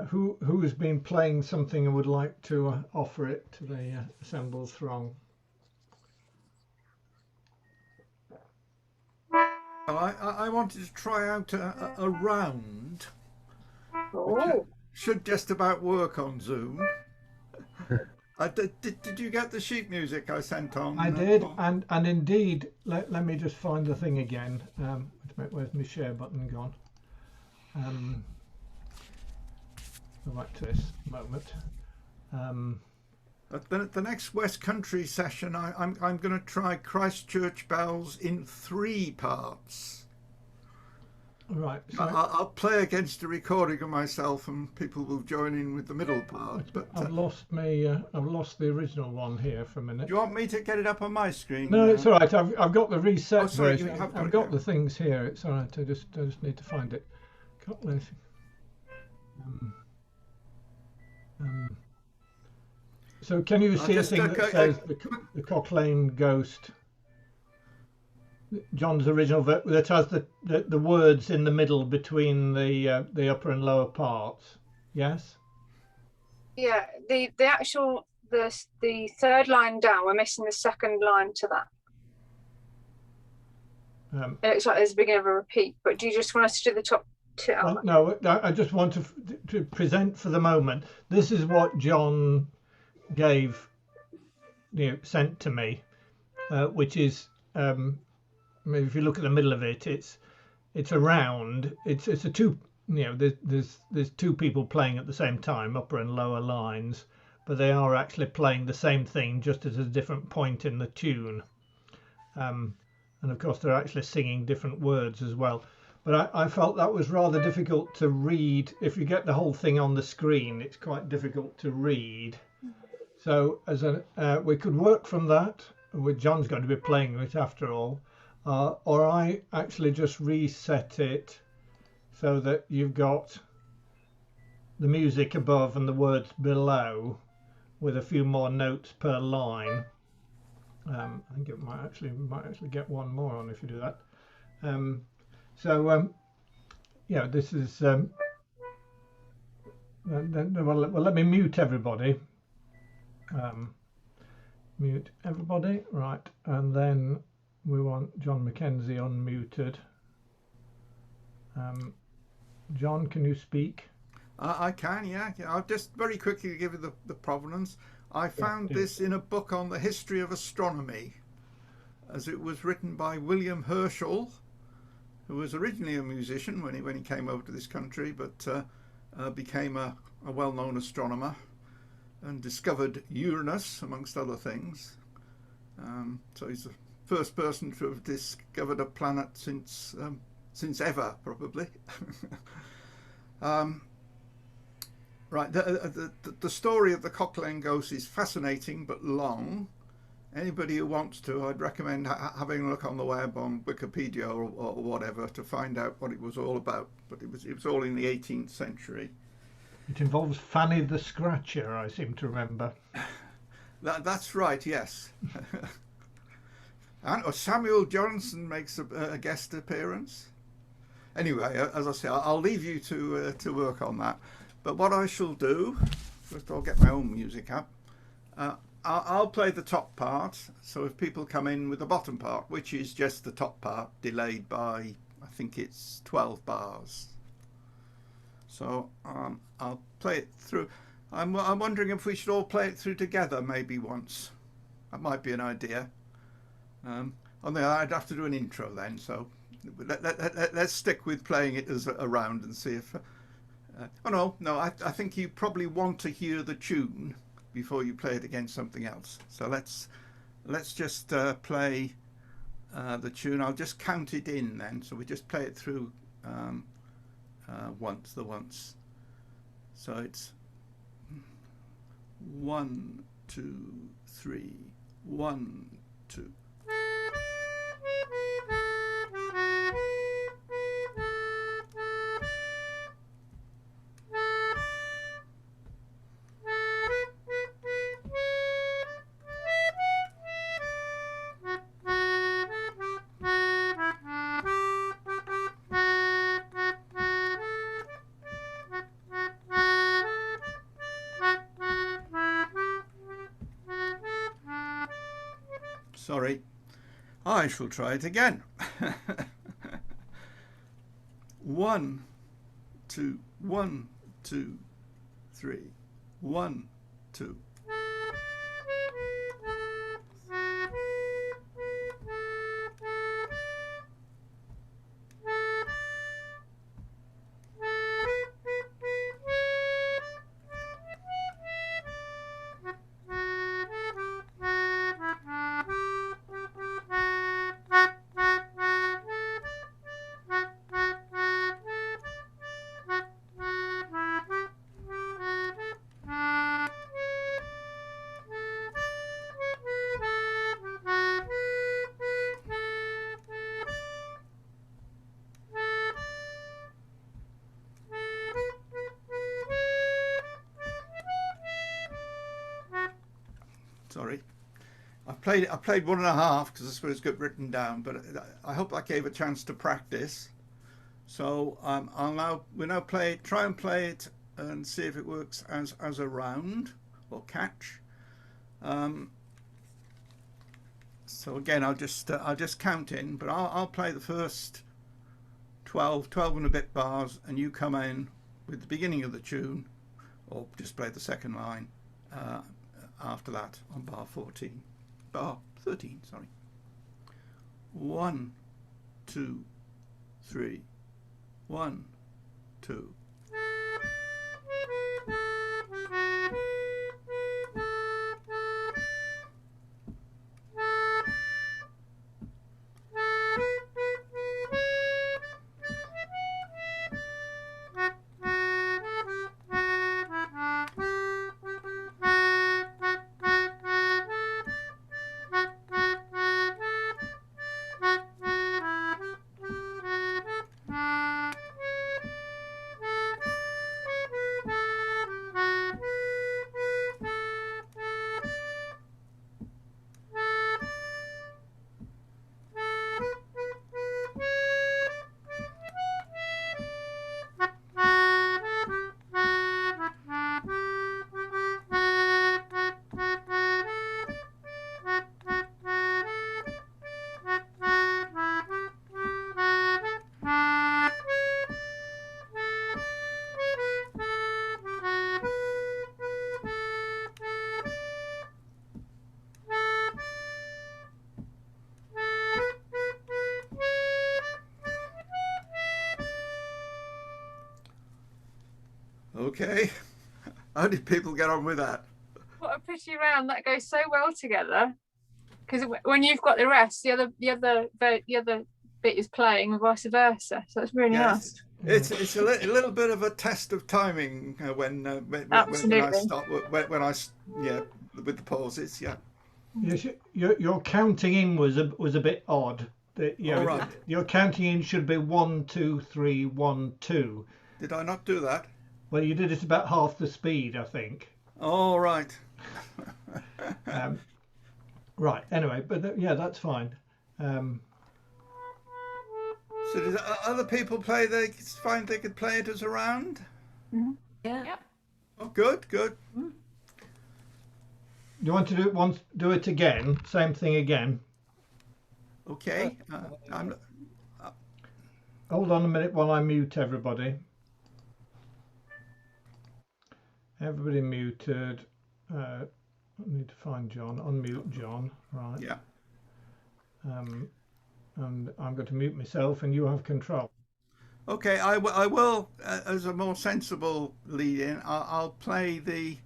Who has been playing something and would like to offer it to the assembled throng? I wanted to try out a round. Oh. Should just about work on Zoom. Did you get the sheet music I sent on? I did, and indeed, let me just find the thing again. Where's my share button gone? Go back to this moment. The next West Country session, I'm going to try Christchurch Bells in 3 parts. Right. So I'll play against a recording of myself, and people will join in with the middle part. But I've lost the original one here for a minute. Do you want me to get it up on my screen? No, it's all right. I've got the reset version. I've got the it. things here. It's all right. I just need to find it. Can't let anything. So can you see a thing that says the Cock Lane Ghost? John's original that has the words in the middle between the upper and lower parts. Yes. Yeah, the actual the third line down, we're missing the second line to that. It looks like there's a beginning of a repeat, but do you just want us to do the top two? No, I just want to present for the moment. This is what John gave, sent to me, which is. If you look at the middle of it, it's a round. It's a two. There's 2 people playing at the same time, upper and lower lines, but they are actually playing the same thing, just at a different point in the tune. And of course, they're actually singing different words as well. But I felt that was rather difficult to read. If you get the whole thing on the screen, it's quite difficult to read. So we could work from that. With John's going to be playing it after all. Or I actually just reset it so that you've got the music above and the words below with a few more notes per line. I think it might actually get one more on if you do that. This is well, let me mute everybody. Mute everybody, right, and then we want John Mackenzie unmuted. John, can you speak? I can, yeah. I'll just very quickly give you the provenance. I found this in a book on the history of astronomy, as it was written by William Herschel, who was originally a musician when he came over to this country, but became a well-known astronomer and discovered Uranus, amongst other things. So he's the first person to have discovered a planet since ever, probably. Right, the story of the Cock Lane Ghost is fascinating but long. Anybody who wants to, I'd recommend having a look on the web, on Wikipedia or whatever, to find out what it was all about. But it was all in the 18th century. It involves Fanny the Scratcher, I seem to remember. That's right, yes. And Samuel Johnson makes a guest appearance. Anyway, as I say, I'll leave you to work on that. But what I shall do, first I'll get my own music up. I'll play the top part, so if people come in with the bottom part, which is just the top part, delayed by, I think it's 12 bars. So I'll play it through. I'm wondering if we should all play it through together maybe once. That might be an idea. Only I'd have to do an intro then, so let's stick with playing it as a round and see if... I think you probably want to hear the tune before you play it against something else. So let's just play the tune. I'll just count it in then. So we just play it through once. So it's 1, 2, 3, 1, 2. Sorry, I shall try it again. 1, 2, 1, 2, 3, 1, 2. Sorry, I played 1.5 because that's what it's got written down. But I hope I gave a chance to practice. So we'll now try and play it and see if it works as a round or catch. So again, I'll just count in, but I'll play the first 12 and a bit bars, and you come in with the beginning of the tune, or just play the second line after that on bar 13, sorry. 1, 2, 3, 1, 2. Okay, how did people get on with that? What a pretty round. That goes so well together. Because when you've got the rest, the other bit is playing and vice versa. So it's really nice. It's a little bit of a test of timing when I start with the pauses. Yeah. Yes, your counting in was a bit odd. Right. Your counting in should be 1, 2, 3, 1, 2. Did I not do that? Well, you did it about half the speed, I think. All right. Right. Anyway, but yeah, that's fine. So did other people play? They find they could play it as a round? Mm-hmm. Yeah. Yep. Oh, good. You want to do it once? Do it again. Same thing again. Okay. Hold on a minute while I mute everybody. Everybody muted. I need to find John. Unmute John. Right. Yeah. And I'm going to mute myself, and you have control. Okay. I will as a more sensible lead-in. I'll play the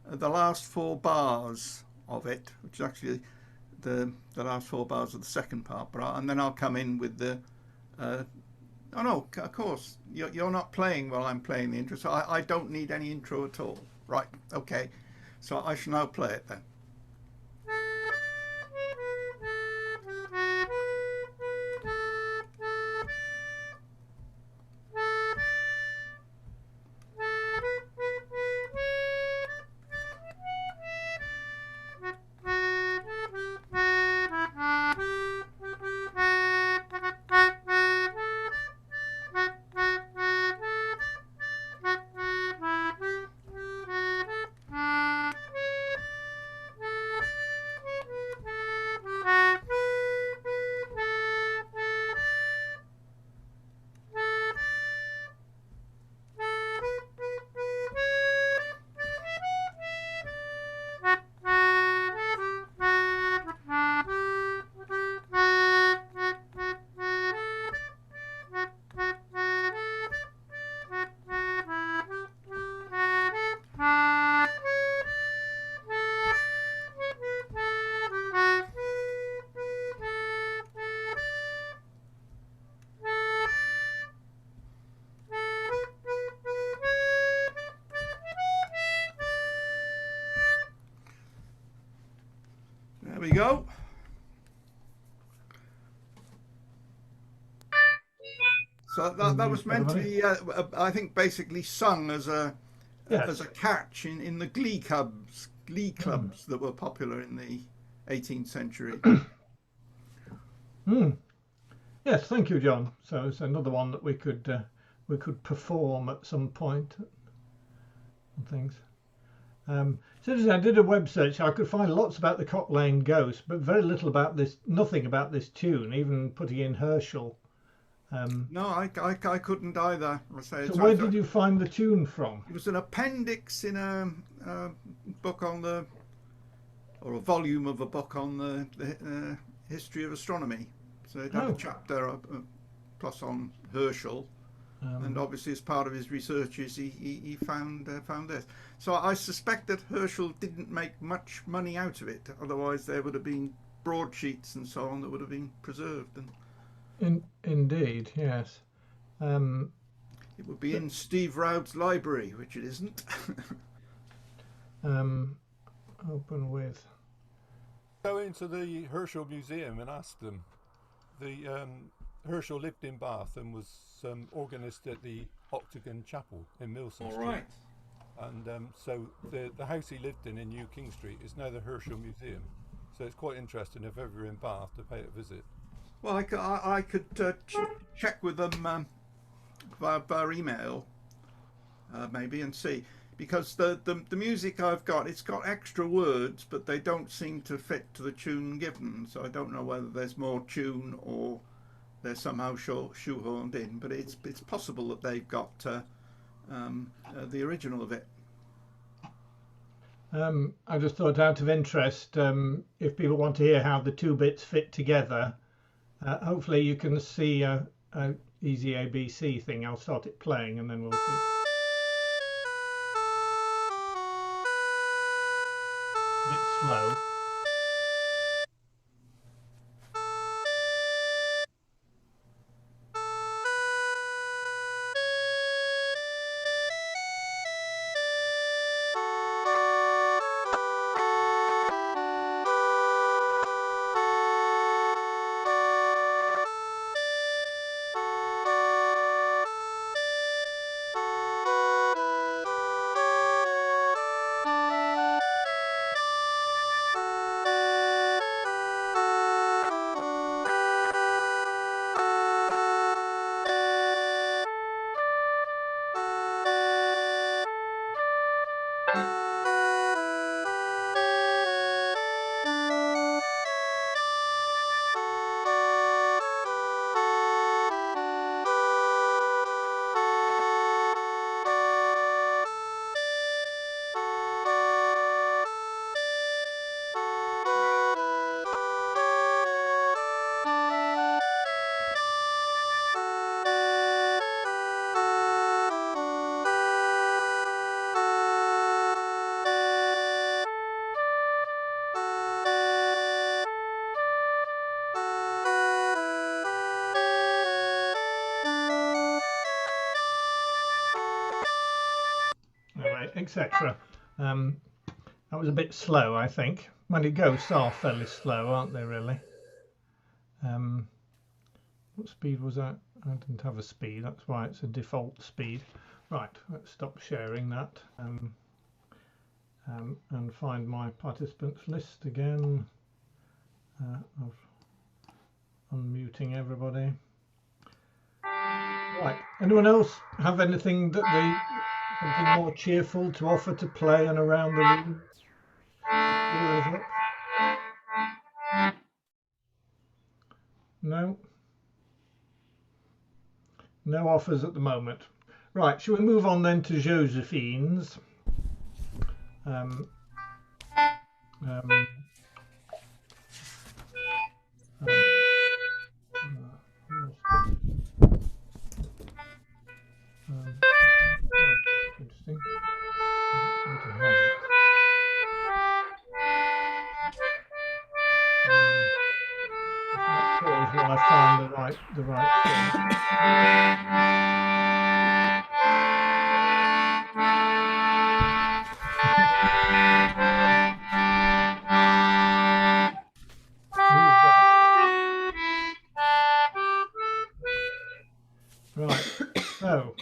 the last 4 bars of it, which is actually the last 4 bars of the second part. And then I'll come in with the. Oh no, of course you're not playing while I'm playing the intro, so I don't need any intro at all. Right? Okay. So I shall now play it then. There we go. So that was meant to be, I think, basically sung as a catch in the glee clubs that were popular in the 18th century. Yes, thank you, John. So it's another one that we could perform at some point and things. So I did a web search. I could find lots about the Cock Lane Ghost, but very little about this. Nothing about this tune, even putting in Herschel. No, I couldn't either. So where did you find the tune from? It was an appendix in a book on or a volume of a book on the history of astronomy. So it had a chapter plus on Herschel, and obviously as part of his researches, he found this. So I suspect that Herschel didn't make much money out of it. Otherwise, there would have been broadsheets and so on that would have been preserved. Indeed, yes. It would be in Steve Roud's library, which it isn't. Open with. Go into the Herschel Museum and ask them. Herschel lived in Bath and was organist at the Octagon Chapel in Milson Street. Right. And so the house he lived in New King Street is now the Herschel Museum. So it's quite interesting if ever you're in Bath to pay it a visit. Well, I could check with them via email, maybe, and see. Because the music I've got, it's got extra words, but they don't seem to fit to the tune given. So I don't know whether there's more tune or they're somehow shoehorned in. But it's possible that they've got the original of it. I just thought, out of interest, if people want to hear how the two bits fit together, hopefully you can see a easy ABC thing. I'll start it playing and then we'll see. A bit slow. etc. That was a bit slow, I think. When it goes are fairly slow, aren't they, really? What speed was that? I didn't have a speed, that's why it's a default speed. Right, let's stop sharing that and find my participants list again. Of unmuting everybody. Right, anyone else have anything something more cheerful to offer to play and around the room? No? No offers at the moment. Right, shall we move on then to Josephine's? Interesting. Pause while I find the right thing. Right, so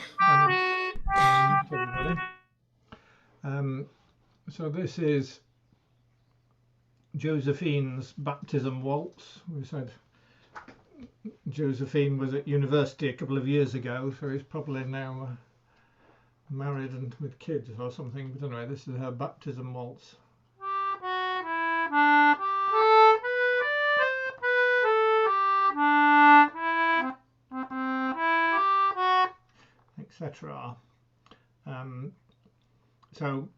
everybody. So this is Josephine's baptism waltz. We said Josephine was at university a couple of years ago, so he's probably now married and with kids or something. But anyway, this is her baptism waltz. Etc. So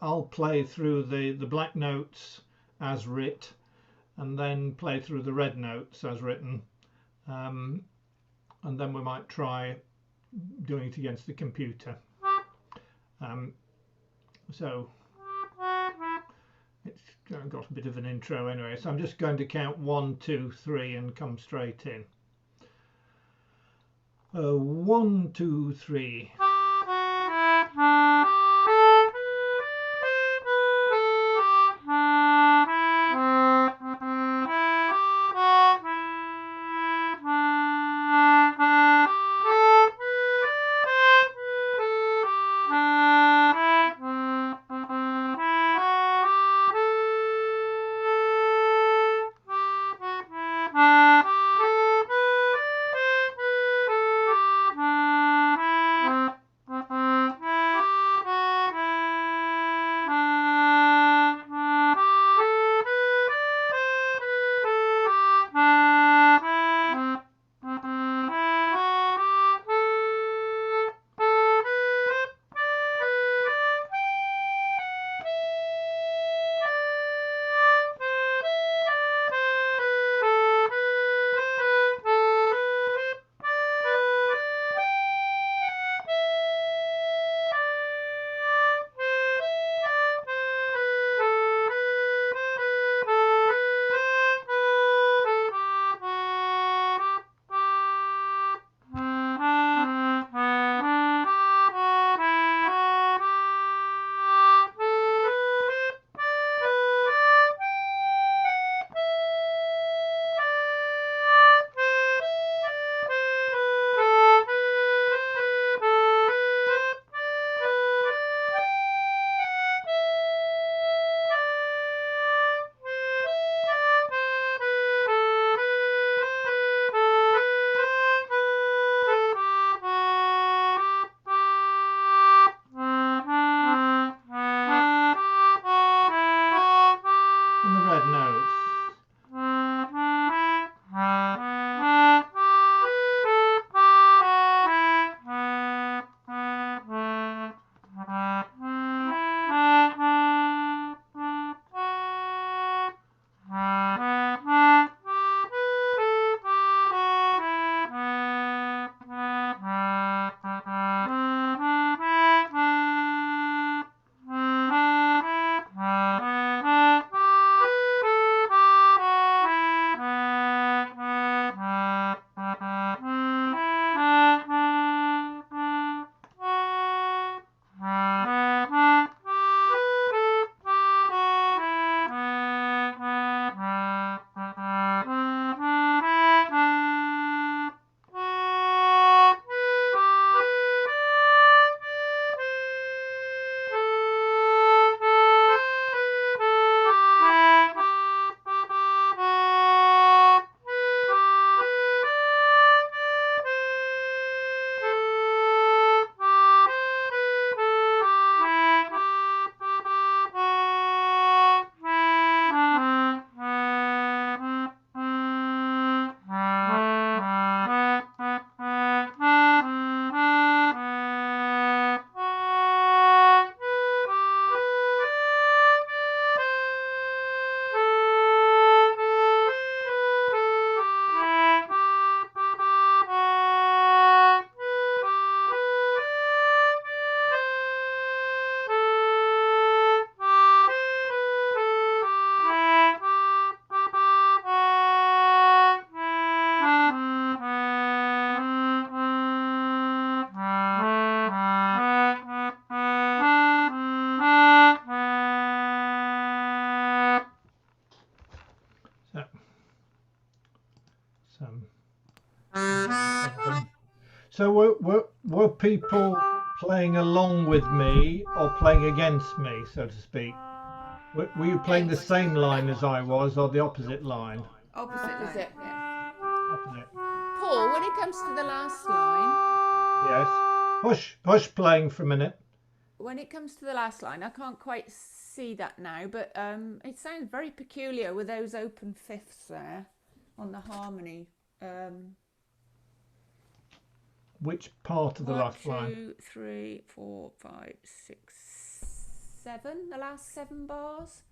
I'll play through the black notes as writ, and then play through the red notes as written, and then we might try doing it against the computer. So it's got a bit of an intro anyway, so I'm just going to count 1, 2, 3 and come straight in. 1, 2, 3. So were people playing along with me or playing against me, so to speak? Were you playing the same line as I was, or the opposite line? Opposite. Yeah. Opposite. Paul, when it comes to the last line. Yes. Hush, playing for a minute. When it comes to the last line, I can't quite see that now, but it sounds very peculiar with those open fifths there on the harmony. Which part of the last line? 1, 2, 3, 4, 5, 6, 7. The last 7 bars.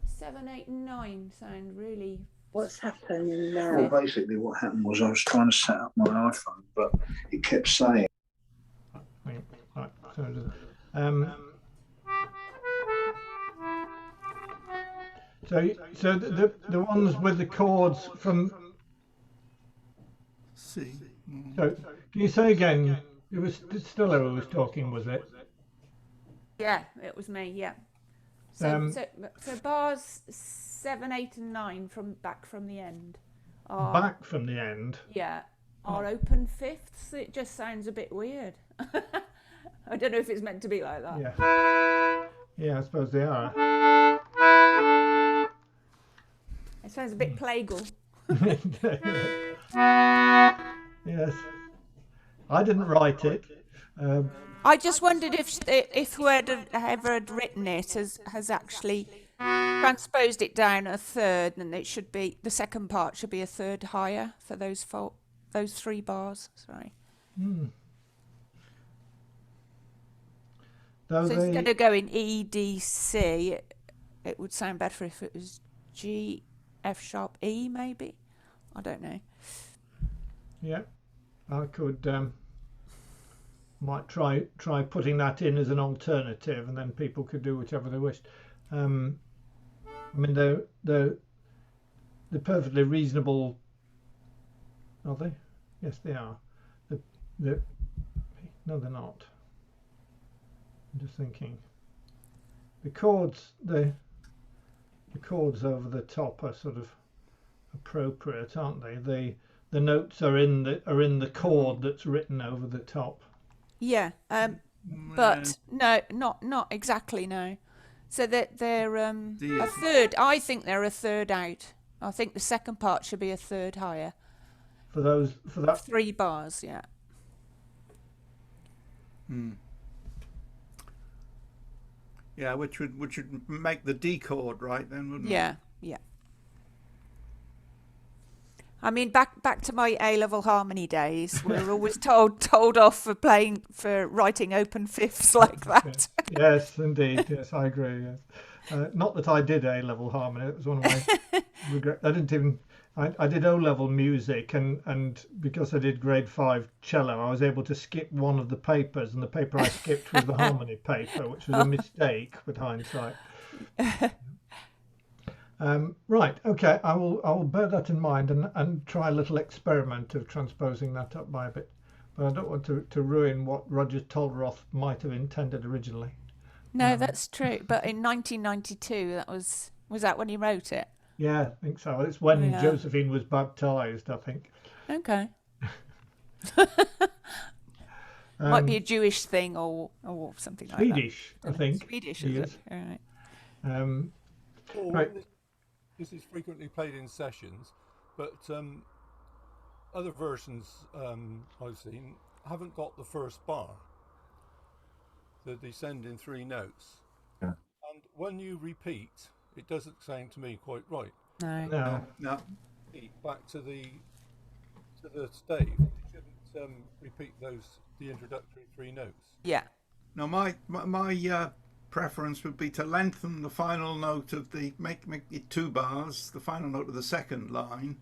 7, 8, and 9 sound really. What's happening now? Well, basically, what happened was I was trying to set up my iPhone, but it kept saying. Right, so the ones with the chords from C. So can you say again? It was Stella who was talking, was it? Yeah, it was me. Yeah. So bars 7, 8, and 9 back from the end. Back from the end. Yeah, are open fifths. It just sounds a bit weird. I don't know if it's meant to be like that. Yeah, I suppose they are. It sounds a bit plagal. Yes, I didn't write it. I just wondered if whoever had written it has actually transposed it down a third, and it should be the second part should be a third higher for those 3 bars. Sorry. So instead of going E, D, C, it would sound better if it was G, F sharp, E, maybe. I don't know. Yeah, I could might try putting that in as an alternative, and then people could do whichever they wished. I mean, they're perfectly reasonable, are they? Yes, they are. No, they're not. I'm just thinking. The chords over the top are sort of appropriate, aren't they? The notes are in the chord that's written over the top. Yeah, but no, not exactly. No, so that they're a third. I think they're a third out. I think the second part should be a third higher. For that 3 bars, yeah. Yeah, which would make the D chord, right then, wouldn't it? Yeah. I mean, back to my A-level harmony days, we were always told off for writing open fifths like that. Yes, indeed. Yes, I agree. Yes, not that I did A-level harmony. It was one of my regrets. I didn't even. I did O-level music, and because I did grade 5 cello, I was able to skip one of the papers, and the paper I skipped was the harmony paper, which was a mistake with hindsight. Right, okay, I will bear that in mind and try a little experiment of transposing that up by a bit, but I don't want to ruin what Roger Tolroth might have intended originally. No, that's true. But in 1992, was that when he wrote it? Yeah, I think so. It's when Josephine was baptized, I think. Okay. Might be a Jewish thing or something like that. Swedish, I think. Swedish, is it? All right. Right. This is frequently played in sessions, but other versions I've seen haven't got the first bar. They descend in 3 notes. Yeah. And when you repeat, it doesn't sound to me quite right. No. Back to the stave. You shouldn't repeat the introductory 3 notes. Yeah. Now my preference would be to lengthen the final note of make it 2 bars, the final note of the second line,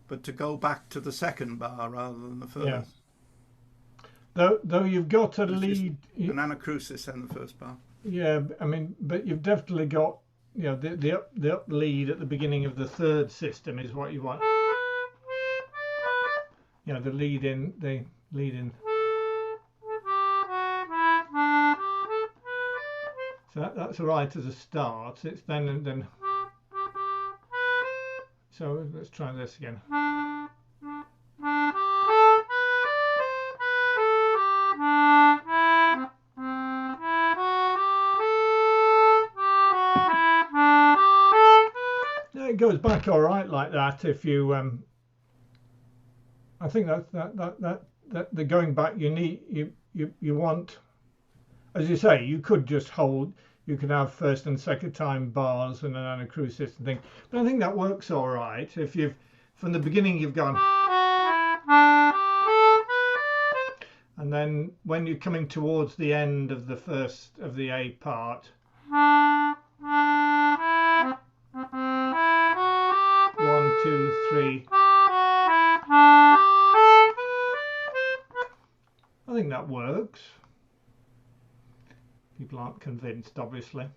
but to go back to the second bar rather than the first. Yeah. Though you've got a lead. An anacrusis in the first bar. Yeah, I mean, but you've definitely got, the up lead at the beginning of the third system is what you want. The lead in. So that's all right as a start. It's then and then. So let's try this again. it goes back all right like that. If you, I think that the going back, you want, as you say, you could just hold. You could have first and second time bars and an anacrusis and thing. But I think that works all right. If you've from the beginning you've gone, and then when you're coming towards the end of the first of the A part, 1, 2, 3. I think that works. People aren't convinced, obviously.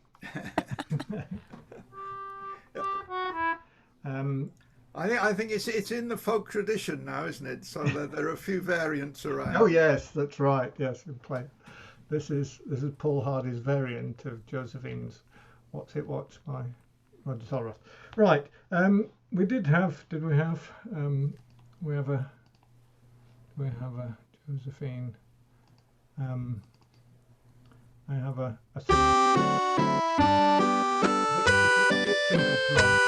I think it's in the folk tradition now, isn't it? So there are a few variants around. Oh yes, that's right. Yes, we play. This is Paul Hardy's variant of Josephine's "What's It What's" by Roger Solroth. Right. We did have. Did we have? We have a Josephine. I have a single plot,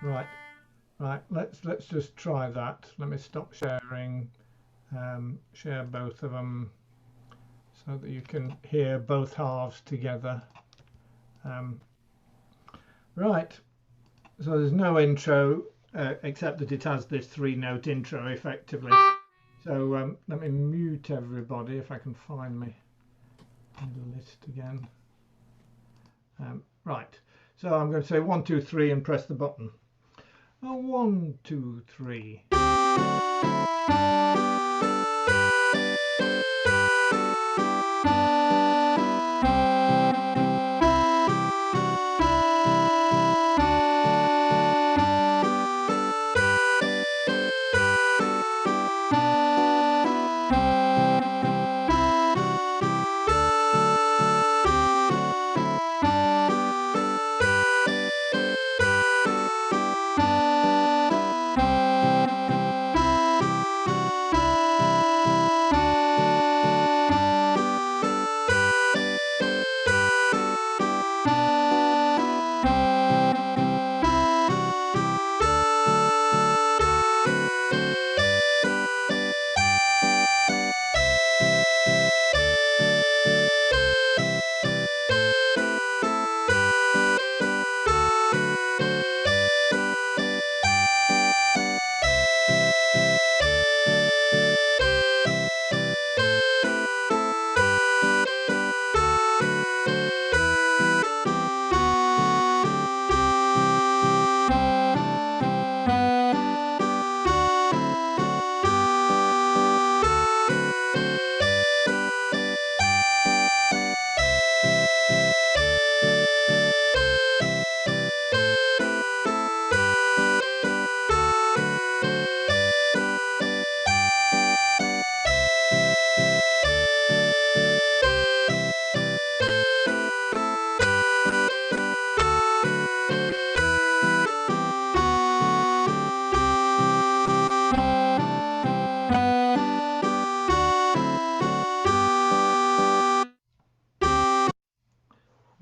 but right. Let's just try that. Let me stop sharing. Share both of them so that you can hear both halves together. Right. So there's no intro. Except that it has this 3-note intro effectively. So let me mute everybody if I can find me in the list again. Right, so I'm going to say 1, 2, 3 and press the button. 1, 2, 3.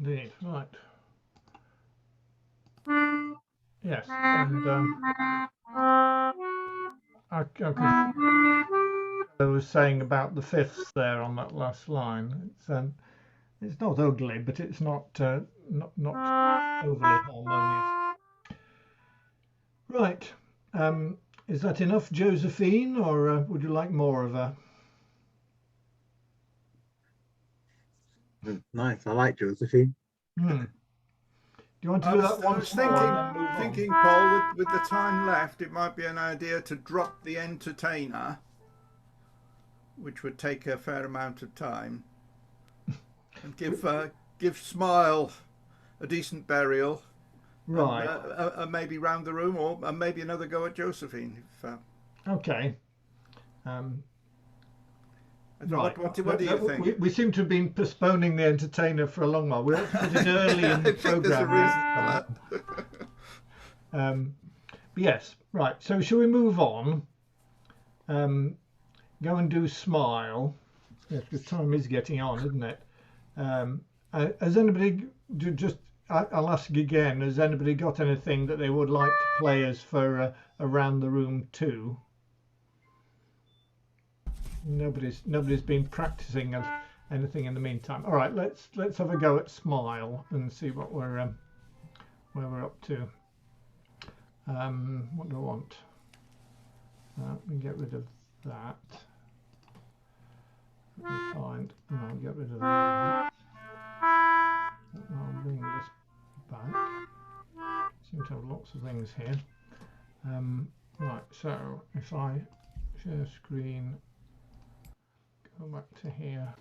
Indeed, right. Yes, and I was saying about the fifths there on that last line. It's not ugly, but it's not overly harmonious. Right. Is that enough, Josephine, or would you like more of a? Nice. I like Josephine. Do you want to do that once more? I was thinking, Paul, with the time left, it might be an idea to drop the entertainer, which would take a fair amount of time, and give Smile a decent burial, right? And maybe round the room, or maybe another go at Josephine. Okay. Right. What do you think? We seem to have been postponing the entertainer for a long while. We ought to put it early in the programme. But yes, right. So shall we move on? Go and do Smile. Yes, because time is getting on, isn't it? Has anybody just? I'll ask again. Has anybody got anything that they would like to play us for around the room too? Nobody's been practicing anything in the meantime. All right, let's have a go at Smile and see what we're where we're up to. What do I want? Let me get rid of that. Let me find, and I'll get rid of that. I'll bring this back. Seem to have lots of things here. Right, so if I share screen, go back to here.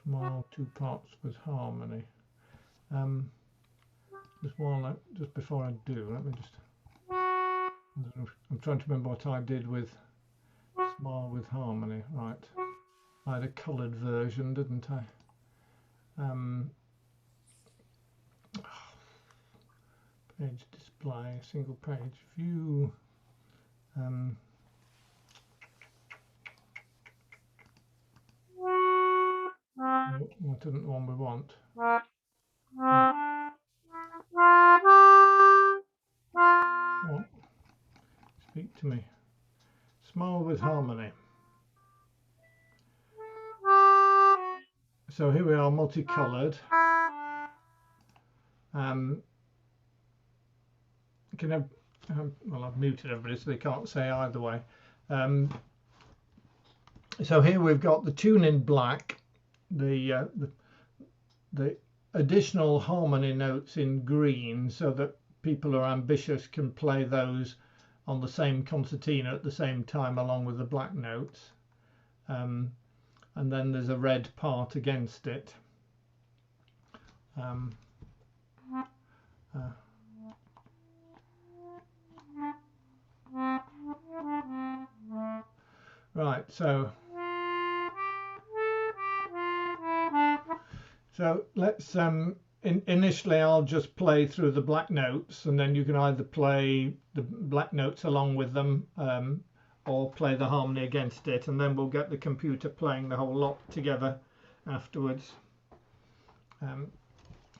Smile 2 parts with harmony. Just before I do, let me just. I'm trying to remember what I did with Smile with harmony. Right, I had a coloured version, didn't I? Page display, single page view. That isn't the one we want. Oh, speak to me. Smile with harmony. So here we are, multicoloured. Well, I've muted everybody so they can't say either way. So here we've got the tune in black, the additional harmony notes in green, so that people who are ambitious can play those on the same concertina at the same time along with the black notes. And then there's a red part against it. Right, so let's initially I'll just play through the black notes, and then you can either play the black notes along with them or play the harmony against it, and then we'll get the computer playing the whole lot together afterwards.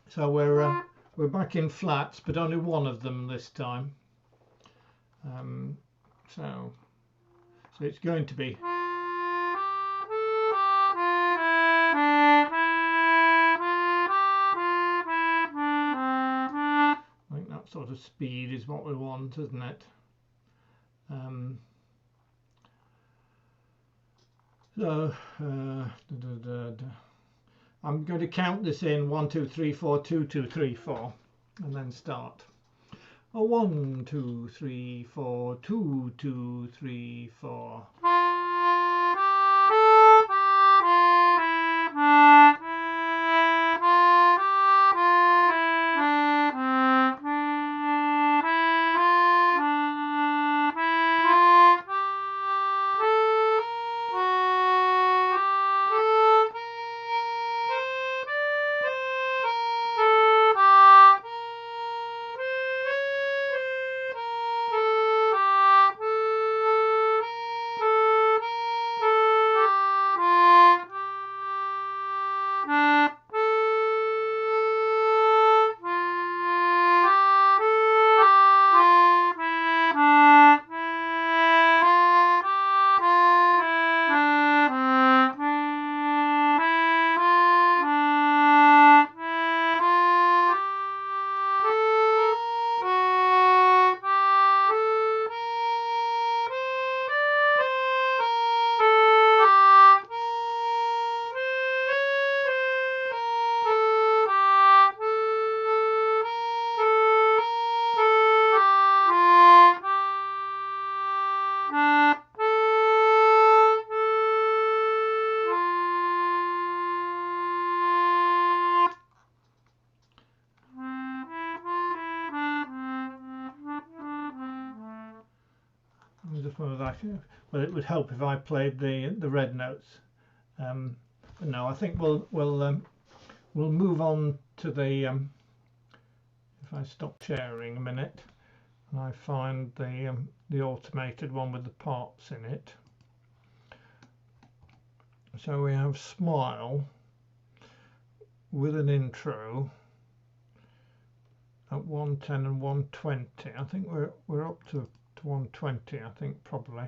So we're back in flats, but only one of them this time. So it's going to be. I think that sort of speed is what we want, isn't it? I'm going to count this in 1, 2, 3, 4, 2, 2, 3, 4, and then start. 1, 2, 3, 4, 2, 2, 3, 4. Well, it would help if I played the red notes. But no, I think we'll move on to the. If I stop sharing a minute, and I find the automated one with the parts in it. So we have Smile with an intro at 110 and 120. I think we're up to 120. I think probably.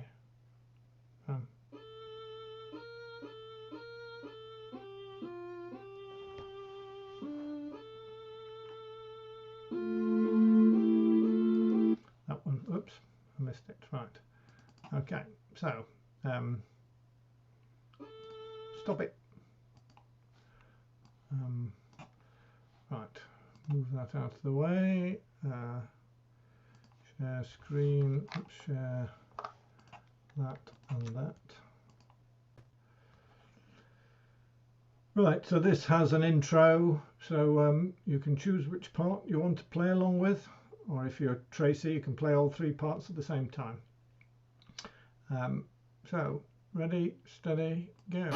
That one. Oops, I missed it. Right. Okay. So stop it. Right. Move that out of the way. Share screen. Share that and that. Right, so this has an intro, so you can choose which part you want to play along with, or if you're Tracy, you can play all three parts at the same time. So, ready, steady, go.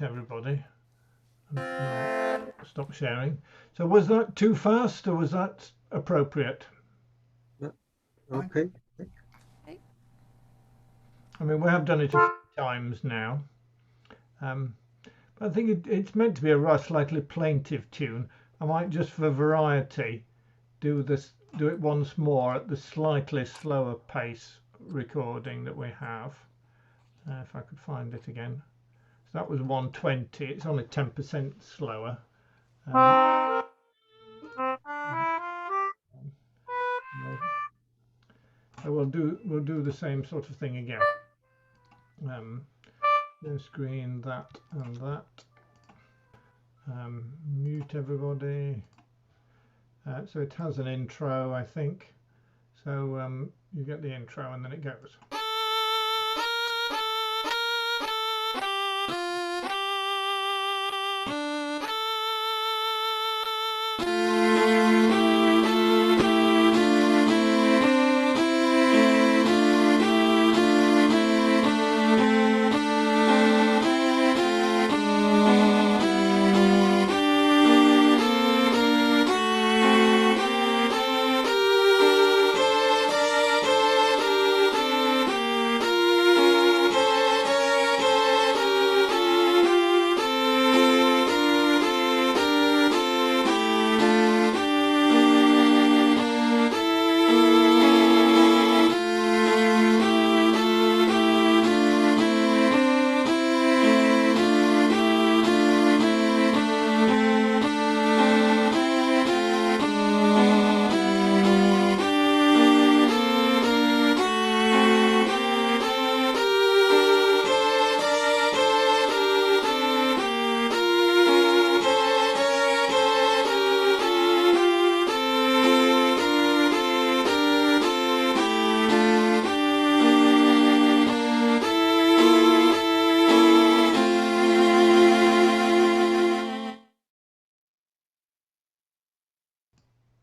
Everybody and stop sharing. So was that too fast or was that appropriate? Okay. I mean, we have done it a few times now, but I think it's meant to be a slightly plaintive tune. I might just for variety do it once more at the slightly slower pace recording that we have, if I could find it again. That was 120. It's only 10% slower. So we'll do the same sort of thing again. No screen, that and that. Mute everybody. So it has an intro, I think. So you get the intro and then it goes.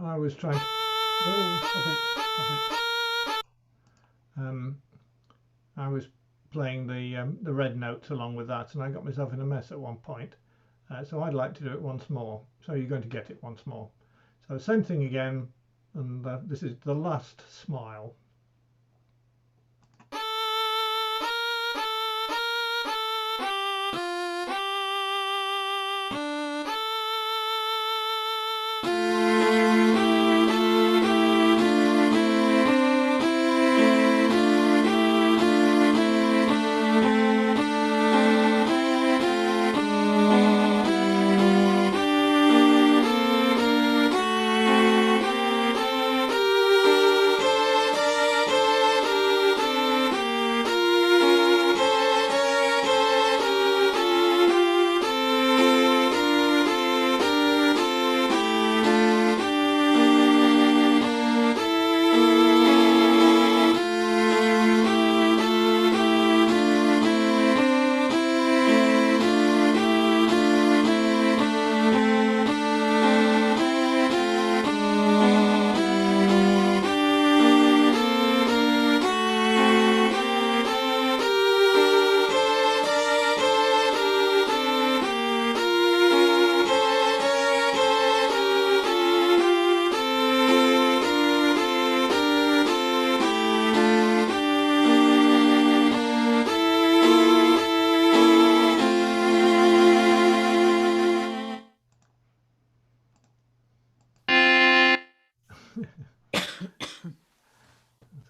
I was trying to... I was playing the red notes along with that, and I got myself in a mess at one point. So I'd like to do it once more. So you're going to get it once more. So same thing again, and this is the last smile.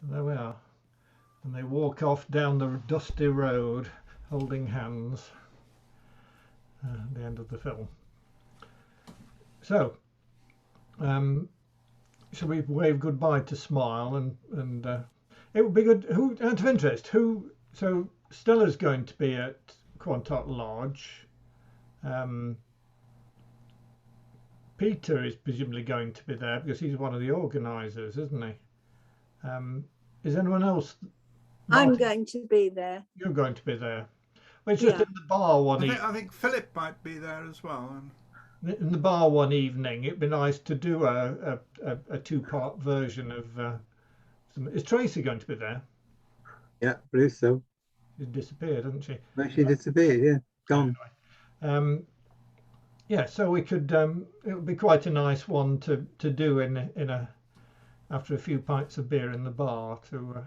So there we are, and they walk off down the dusty road holding hands at the end of the film. So shall we wave goodbye to Smile, and it would be good, who, out of interest, so Stella's going to be at Quantock Lodge. Peter is presumably going to be there because he's one of the organisers, isn't he? Is anyone else? I'm Martin, going to be there. you're going to be there. Well, it's just Yeah. in the bar one I think Philip might be there as well. in the bar one evening. It'd be nice to do a two-part version of. Is Tracy going to be there? Yeah, I believe so. She's disappeared, hasn't she? Well, she disappeared, yeah. Gone. Anyway, yeah, so we could. It would be quite a nice one to do in a after a few pints of beer in the bar to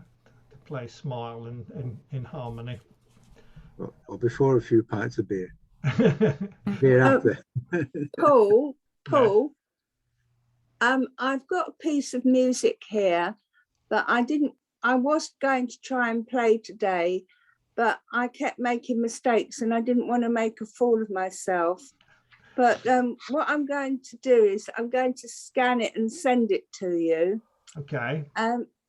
play Smile in harmony. Or before a few pints of beer. Beer after. Paul, I've got a piece of music here that I was going to try and play today, but I kept making mistakes and I didn't want to make a fool of myself. But what I'm going to do is I'm going to scan it and send it to you. Okay.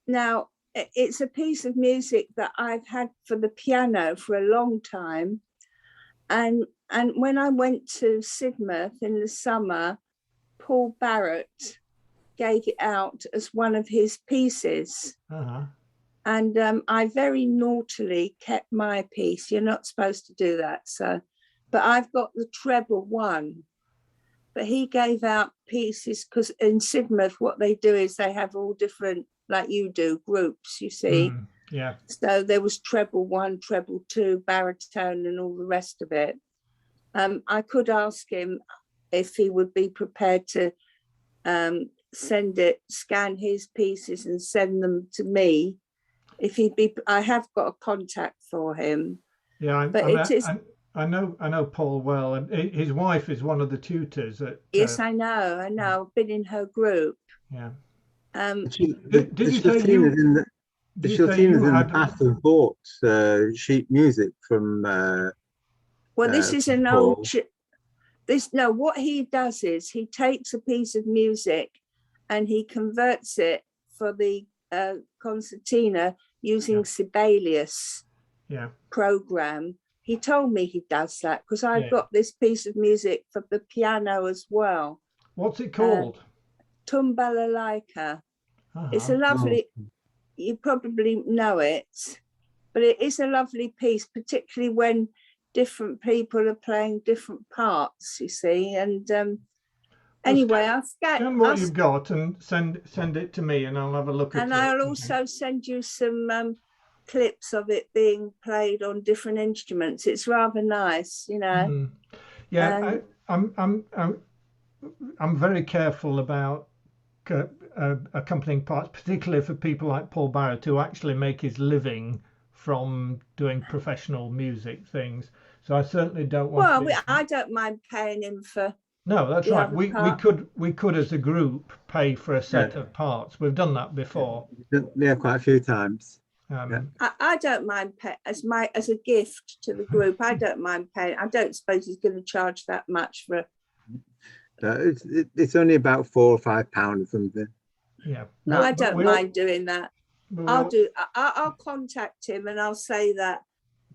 Now, it's a piece of music that I've had for the piano for a long time. And when I went to Sidmouth in the summer, Paul Barrett gave it out as one of his pieces. Uh-huh. And I very naughtily kept my piece. You're not supposed to do that. But I've got the treble one. But he gave out pieces because in Sidmouth, what they do is they have all different, like you do, groups, you see. Yeah. So there was treble one, treble two, baritone, and all the rest of it. I could ask him if he would be prepared to scan his pieces and send them to me. If he'd be, I have got a contact for him. Yeah, I know Paul well, and his wife is one of the tutors at. Yes, I know. I've been in her group. Yeah. Did you say the Chiltinas in the past have bought sheet music from? Well, this is an Paul. old. What he does is he takes a piece of music, and he converts it for the concertina using Sibelius program. He told me he does that because I've got this piece of music for the piano as well. What's it called? Tumbalalaika. It's a lovely, you probably know it, but it is a lovely piece, particularly when different people are playing different parts, you see. And anyway, I'll scan what you've got and send it to me, and I'll have a look at it. And I'll also send you some clips of it being played on different instruments. It's rather nice, you know. Yeah, I'm very careful about accompanying parts, particularly for people like Paul Barrett, who actually make his living from doing professional music things. So I certainly don't want. Well, I don't mind paying him for. No, that's the right. other We part. could as a group pay for a set of parts. We've done that before. Yeah, quite a few times. I don't mind pay as a gift to the group. I don't mind paying. I don't suppose he's going to charge that much for. It's only about £4 or £5 or something. Yeah. No, I don't mind doing that. I'll contact him and I'll say that,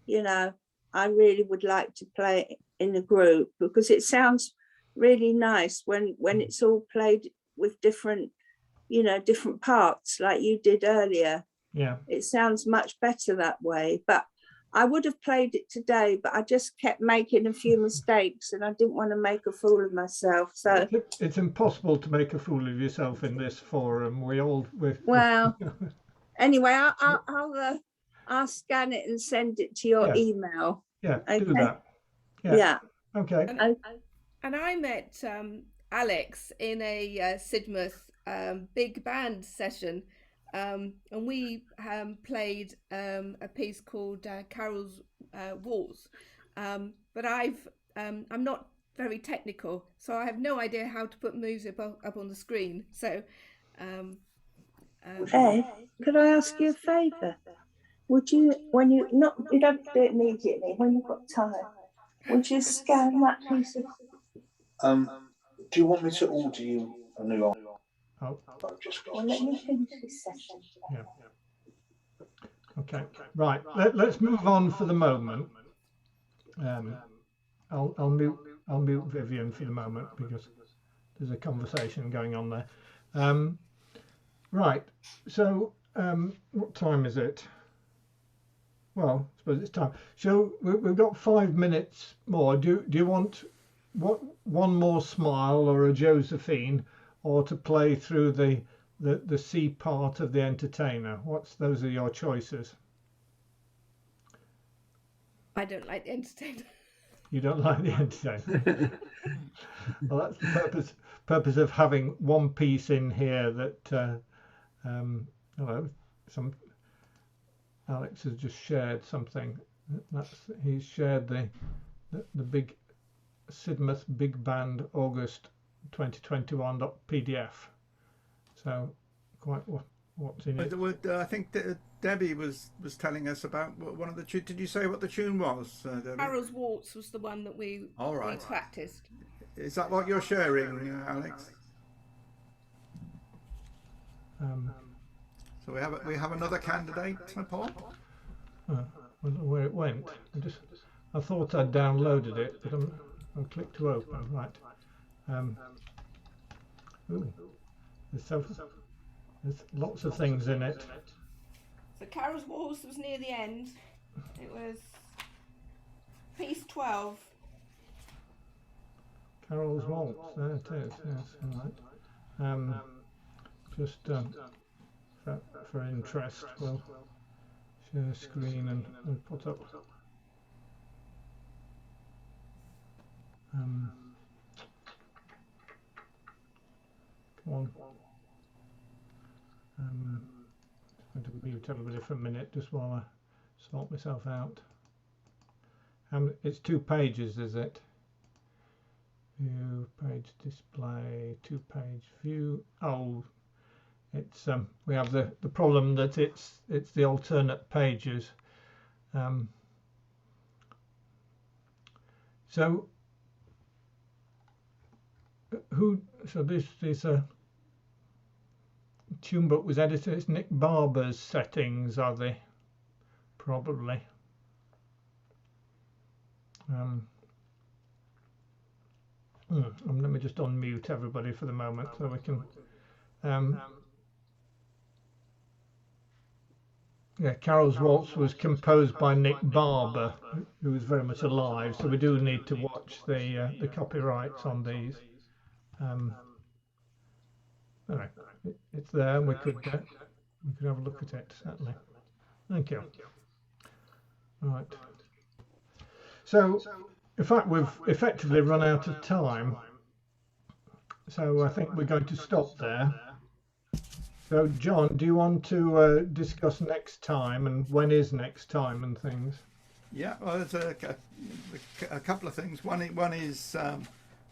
you know, I really would like to play in a group, because it sounds really nice when it's all played with different, you know, different parts like you did earlier. Yeah. It sounds much better that way. But I would have played it today, but I just kept making a few mistakes and I didn't want to make a fool of myself. So it's impossible to make a fool of yourself in this forum. Well, anyway, I'll scan it and send it to your email. Yeah, okay? do that. Yeah. Okay. And I met Alex in a Sidmouth big band session, and we played a piece called Carol's Waltz. But I'm not very technical, so I have no idea how to put music up on the screen. So, Ed, could I ask you a favour? Would you, when you don't have to do it immediately, when you've got time, would you scan that piece of? Do you want me to order you a new one? Oh. Well, let me finish this session. Yeah. Okay. Right. Let's move on for the moment. I'll mute Vivian for the moment because there's a conversation going on there. Right. So what time is it? Well, I suppose it's time. So we've got 5 minutes more. Do you want one more smile or a Josephine, or to play through the C part of the entertainer? Those are your choices. I don't like the entertainer. You don't like the entertainer. Well, that's the purpose of having one piece in here that Alex has just shared something. He's shared the big Sidmouth Big Band August 2021.pdf. So quite what's in it. I think Debbie was telling us about one of the tunes. Did you say what the tune was, Debbie? Carol's Waltz was the one that we practiced. Is that what you're sharing, Alex? So we have another candidate, Paul. I wonder where it went. I thought I'd downloaded it, but I'll click to open. Right. There's lots of things in it. So Carol's Waltz was near the end. It was piece 12. Carol's Waltz. There it is. Yes. All right. Just for interest, we'll share screen and put up. Come on. I'm going to mute everybody for a minute just while I sort myself out. It's 2 pages, is it? View, page display, 2-page view. Oh, it's we have the problem that it's the alternate pages. So this tune book was edited. It's Nick Barber's settings, are they? Probably. Let me just unmute everybody for the moment so we can. Yeah, Carol's Waltz was composed by Nick Barber, who was very much alive. So we do need to watch the copyrights on these. Anyway, it's there, and we could have a look at it, certainly. Thank you. Right. So, in fact, we've effectively run out of time. So I think we're going to stop there. So, John, do you want to discuss next time and when is next time and things? Yeah, well, there's a couple of things. One is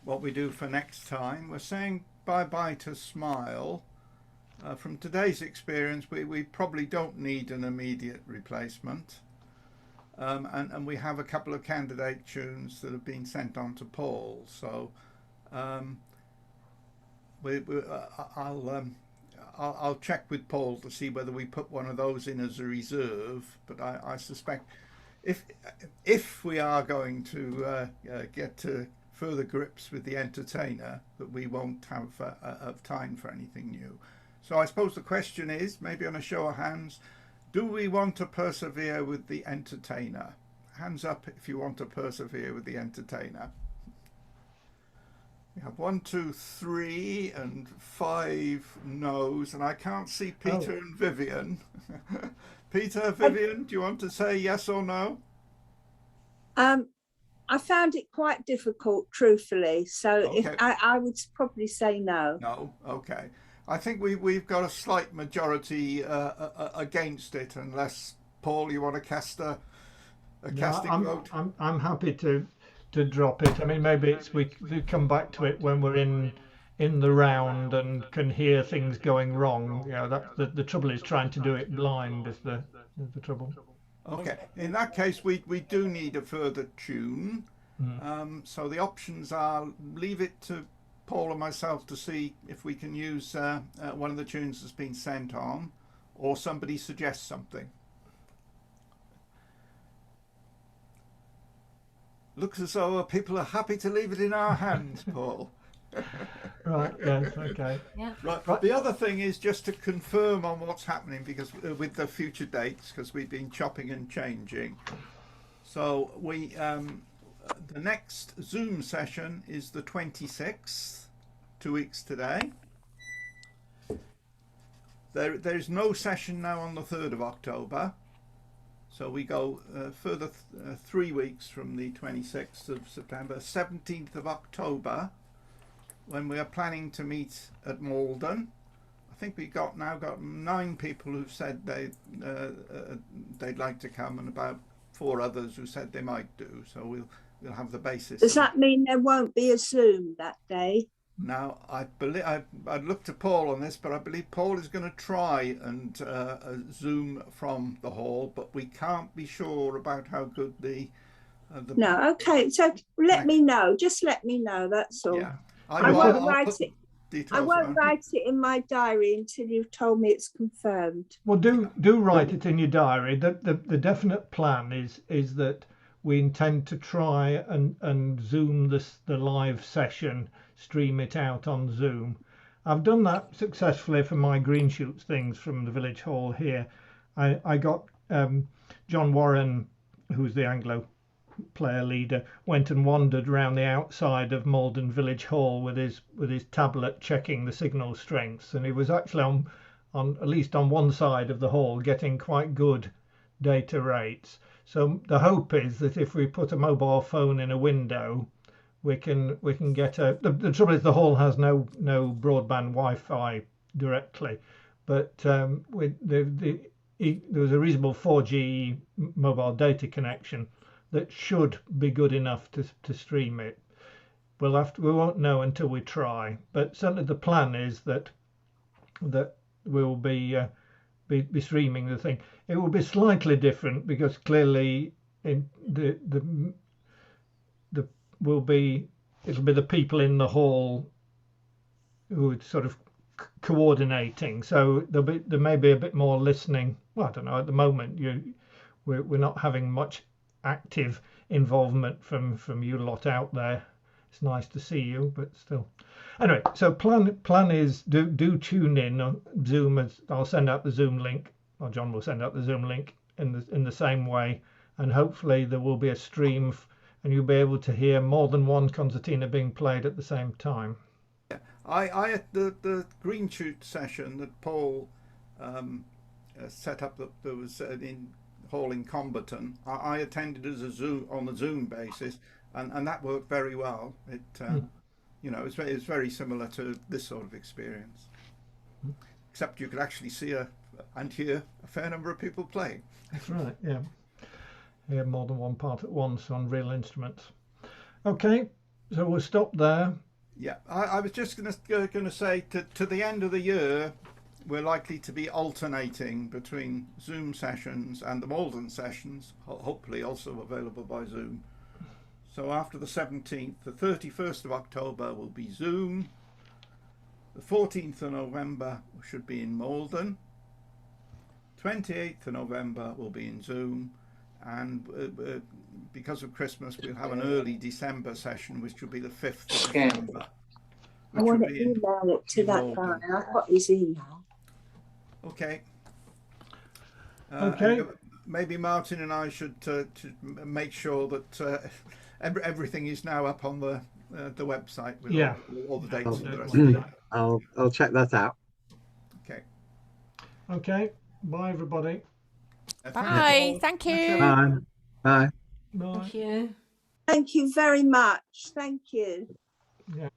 what we do for next time. We're saying bye-bye to Smile. From today's experience, we probably don't need an immediate replacement. And we have a couple of candidate tunes that have been sent on to Paul. So I'll check with Paul to see whether we put one of those in as a reserve. But I suspect if we are going to get to further grips with the entertainer, that we won't have time for anything new. So I suppose the question is, maybe on a show of hands, do we want to persevere with the entertainer? Hands up if you want to persevere with the entertainer. We have 1, 2, 3 and 5 no's, and I can't see Peter and Vivian. Peter, Vivian, do you want to say yes or no? I found it quite difficult, truthfully. So Okay. if I would probably say no. No, okay. I think we've got a slight majority against it, unless, Paul, you want to cast a casting vote? I'm happy to drop it. I mean, maybe we come back to it when we're in the round and can hear things going wrong. You know, that the trouble is trying to do it blind is the trouble. Okay, in that case, we do need a further tune. So the options are leave it to Paul and myself to see if we can use one of the tunes that's been sent on, or somebody suggests something. Looks as though people are happy to leave it in our hands, Paul. Right, yes, okay. Yeah. Right. The other thing is just to confirm on what's happening, because with the future dates, because we've been chopping and changing. So we the next Zoom session is the 26th, 2 weeks today. There's no session now on the 3rd of October. So we go further 3 weeks from the 26th of September, 17th of October, when we are planning to meet at Malden. I think we've now got 9 people who've said they'd like to come, and about 4 others who said they might do. So we'll have the basis. Does that mean there won't be a Zoom that day? Now, I'd look to Paul on this, but I believe Paul is going to try and Zoom from the hall, but we can't be sure about how good the No, okay. So let me know. Just let me know. That's all. Yeah, I won't write it in my diary until you've told me it's confirmed. Well, do write it in your diary. The definite plan is that we intend to try and Zoom the live session, stream it out on Zoom. I've done that successfully for my green shoots things from the village hall here. I got John Warren, who's the Anglo player leader, went and wandered around the outside of Malden Village Hall with his tablet checking the signal strengths, and he was actually on at least on one side of the hall getting quite good data rates. So the hope is that if we put a mobile phone in a window, we can get the trouble is the hall has no broadband Wi-Fi directly, but there was a reasonable 4G mobile data connection that should be good enough to stream it. We won't know until we try, but certainly the plan is that we'll be streaming the thing. It will be slightly different because clearly it'll be the people in the hall who are sort of coordinating. So there may be a bit more listening. Well, I don't know. At the moment, we're not having much active involvement from you lot out there. It's nice to see you, but still. Anyway, so plan is do tune in on Zoom. I'll send out the Zoom link, or John will send out the Zoom link in the same way, and hopefully there will be a stream, and you'll be able to hear more than one concertina being played at the same time. Yeah, I at the green shoot session that Paul set up, that was in hall in Comberton, I attended as a Zoom on the Zoom basis, and that worked very well. It it's very similar to this sort of experience. except you could actually see and hear a fair number of people playing. That's right, yeah. Hear more than one part at once on real instruments. Okay, so we'll stop there. Yeah, I was just going to say to the end of the year, we're likely to be alternating between Zoom sessions and the Malden sessions, hopefully also available by Zoom. So after the 17th, the 31st of October will be Zoom. The 14th of November should be in Malden. 28th of November will be in Zoom. And because of Christmas, we'll have an early December session, which will be the 5th of December. I want to email it to that guy. I've got his email. Okay. Okay. Maybe Martin and I should to make sure that everything is now up on the website with all the dates and the rest of it. I'll check that out. Okay. Okay. Bye, everybody. Bye. Thank you. Bye. Bye. Bye. Thank you. Thank you very much. Thank you. Yeah.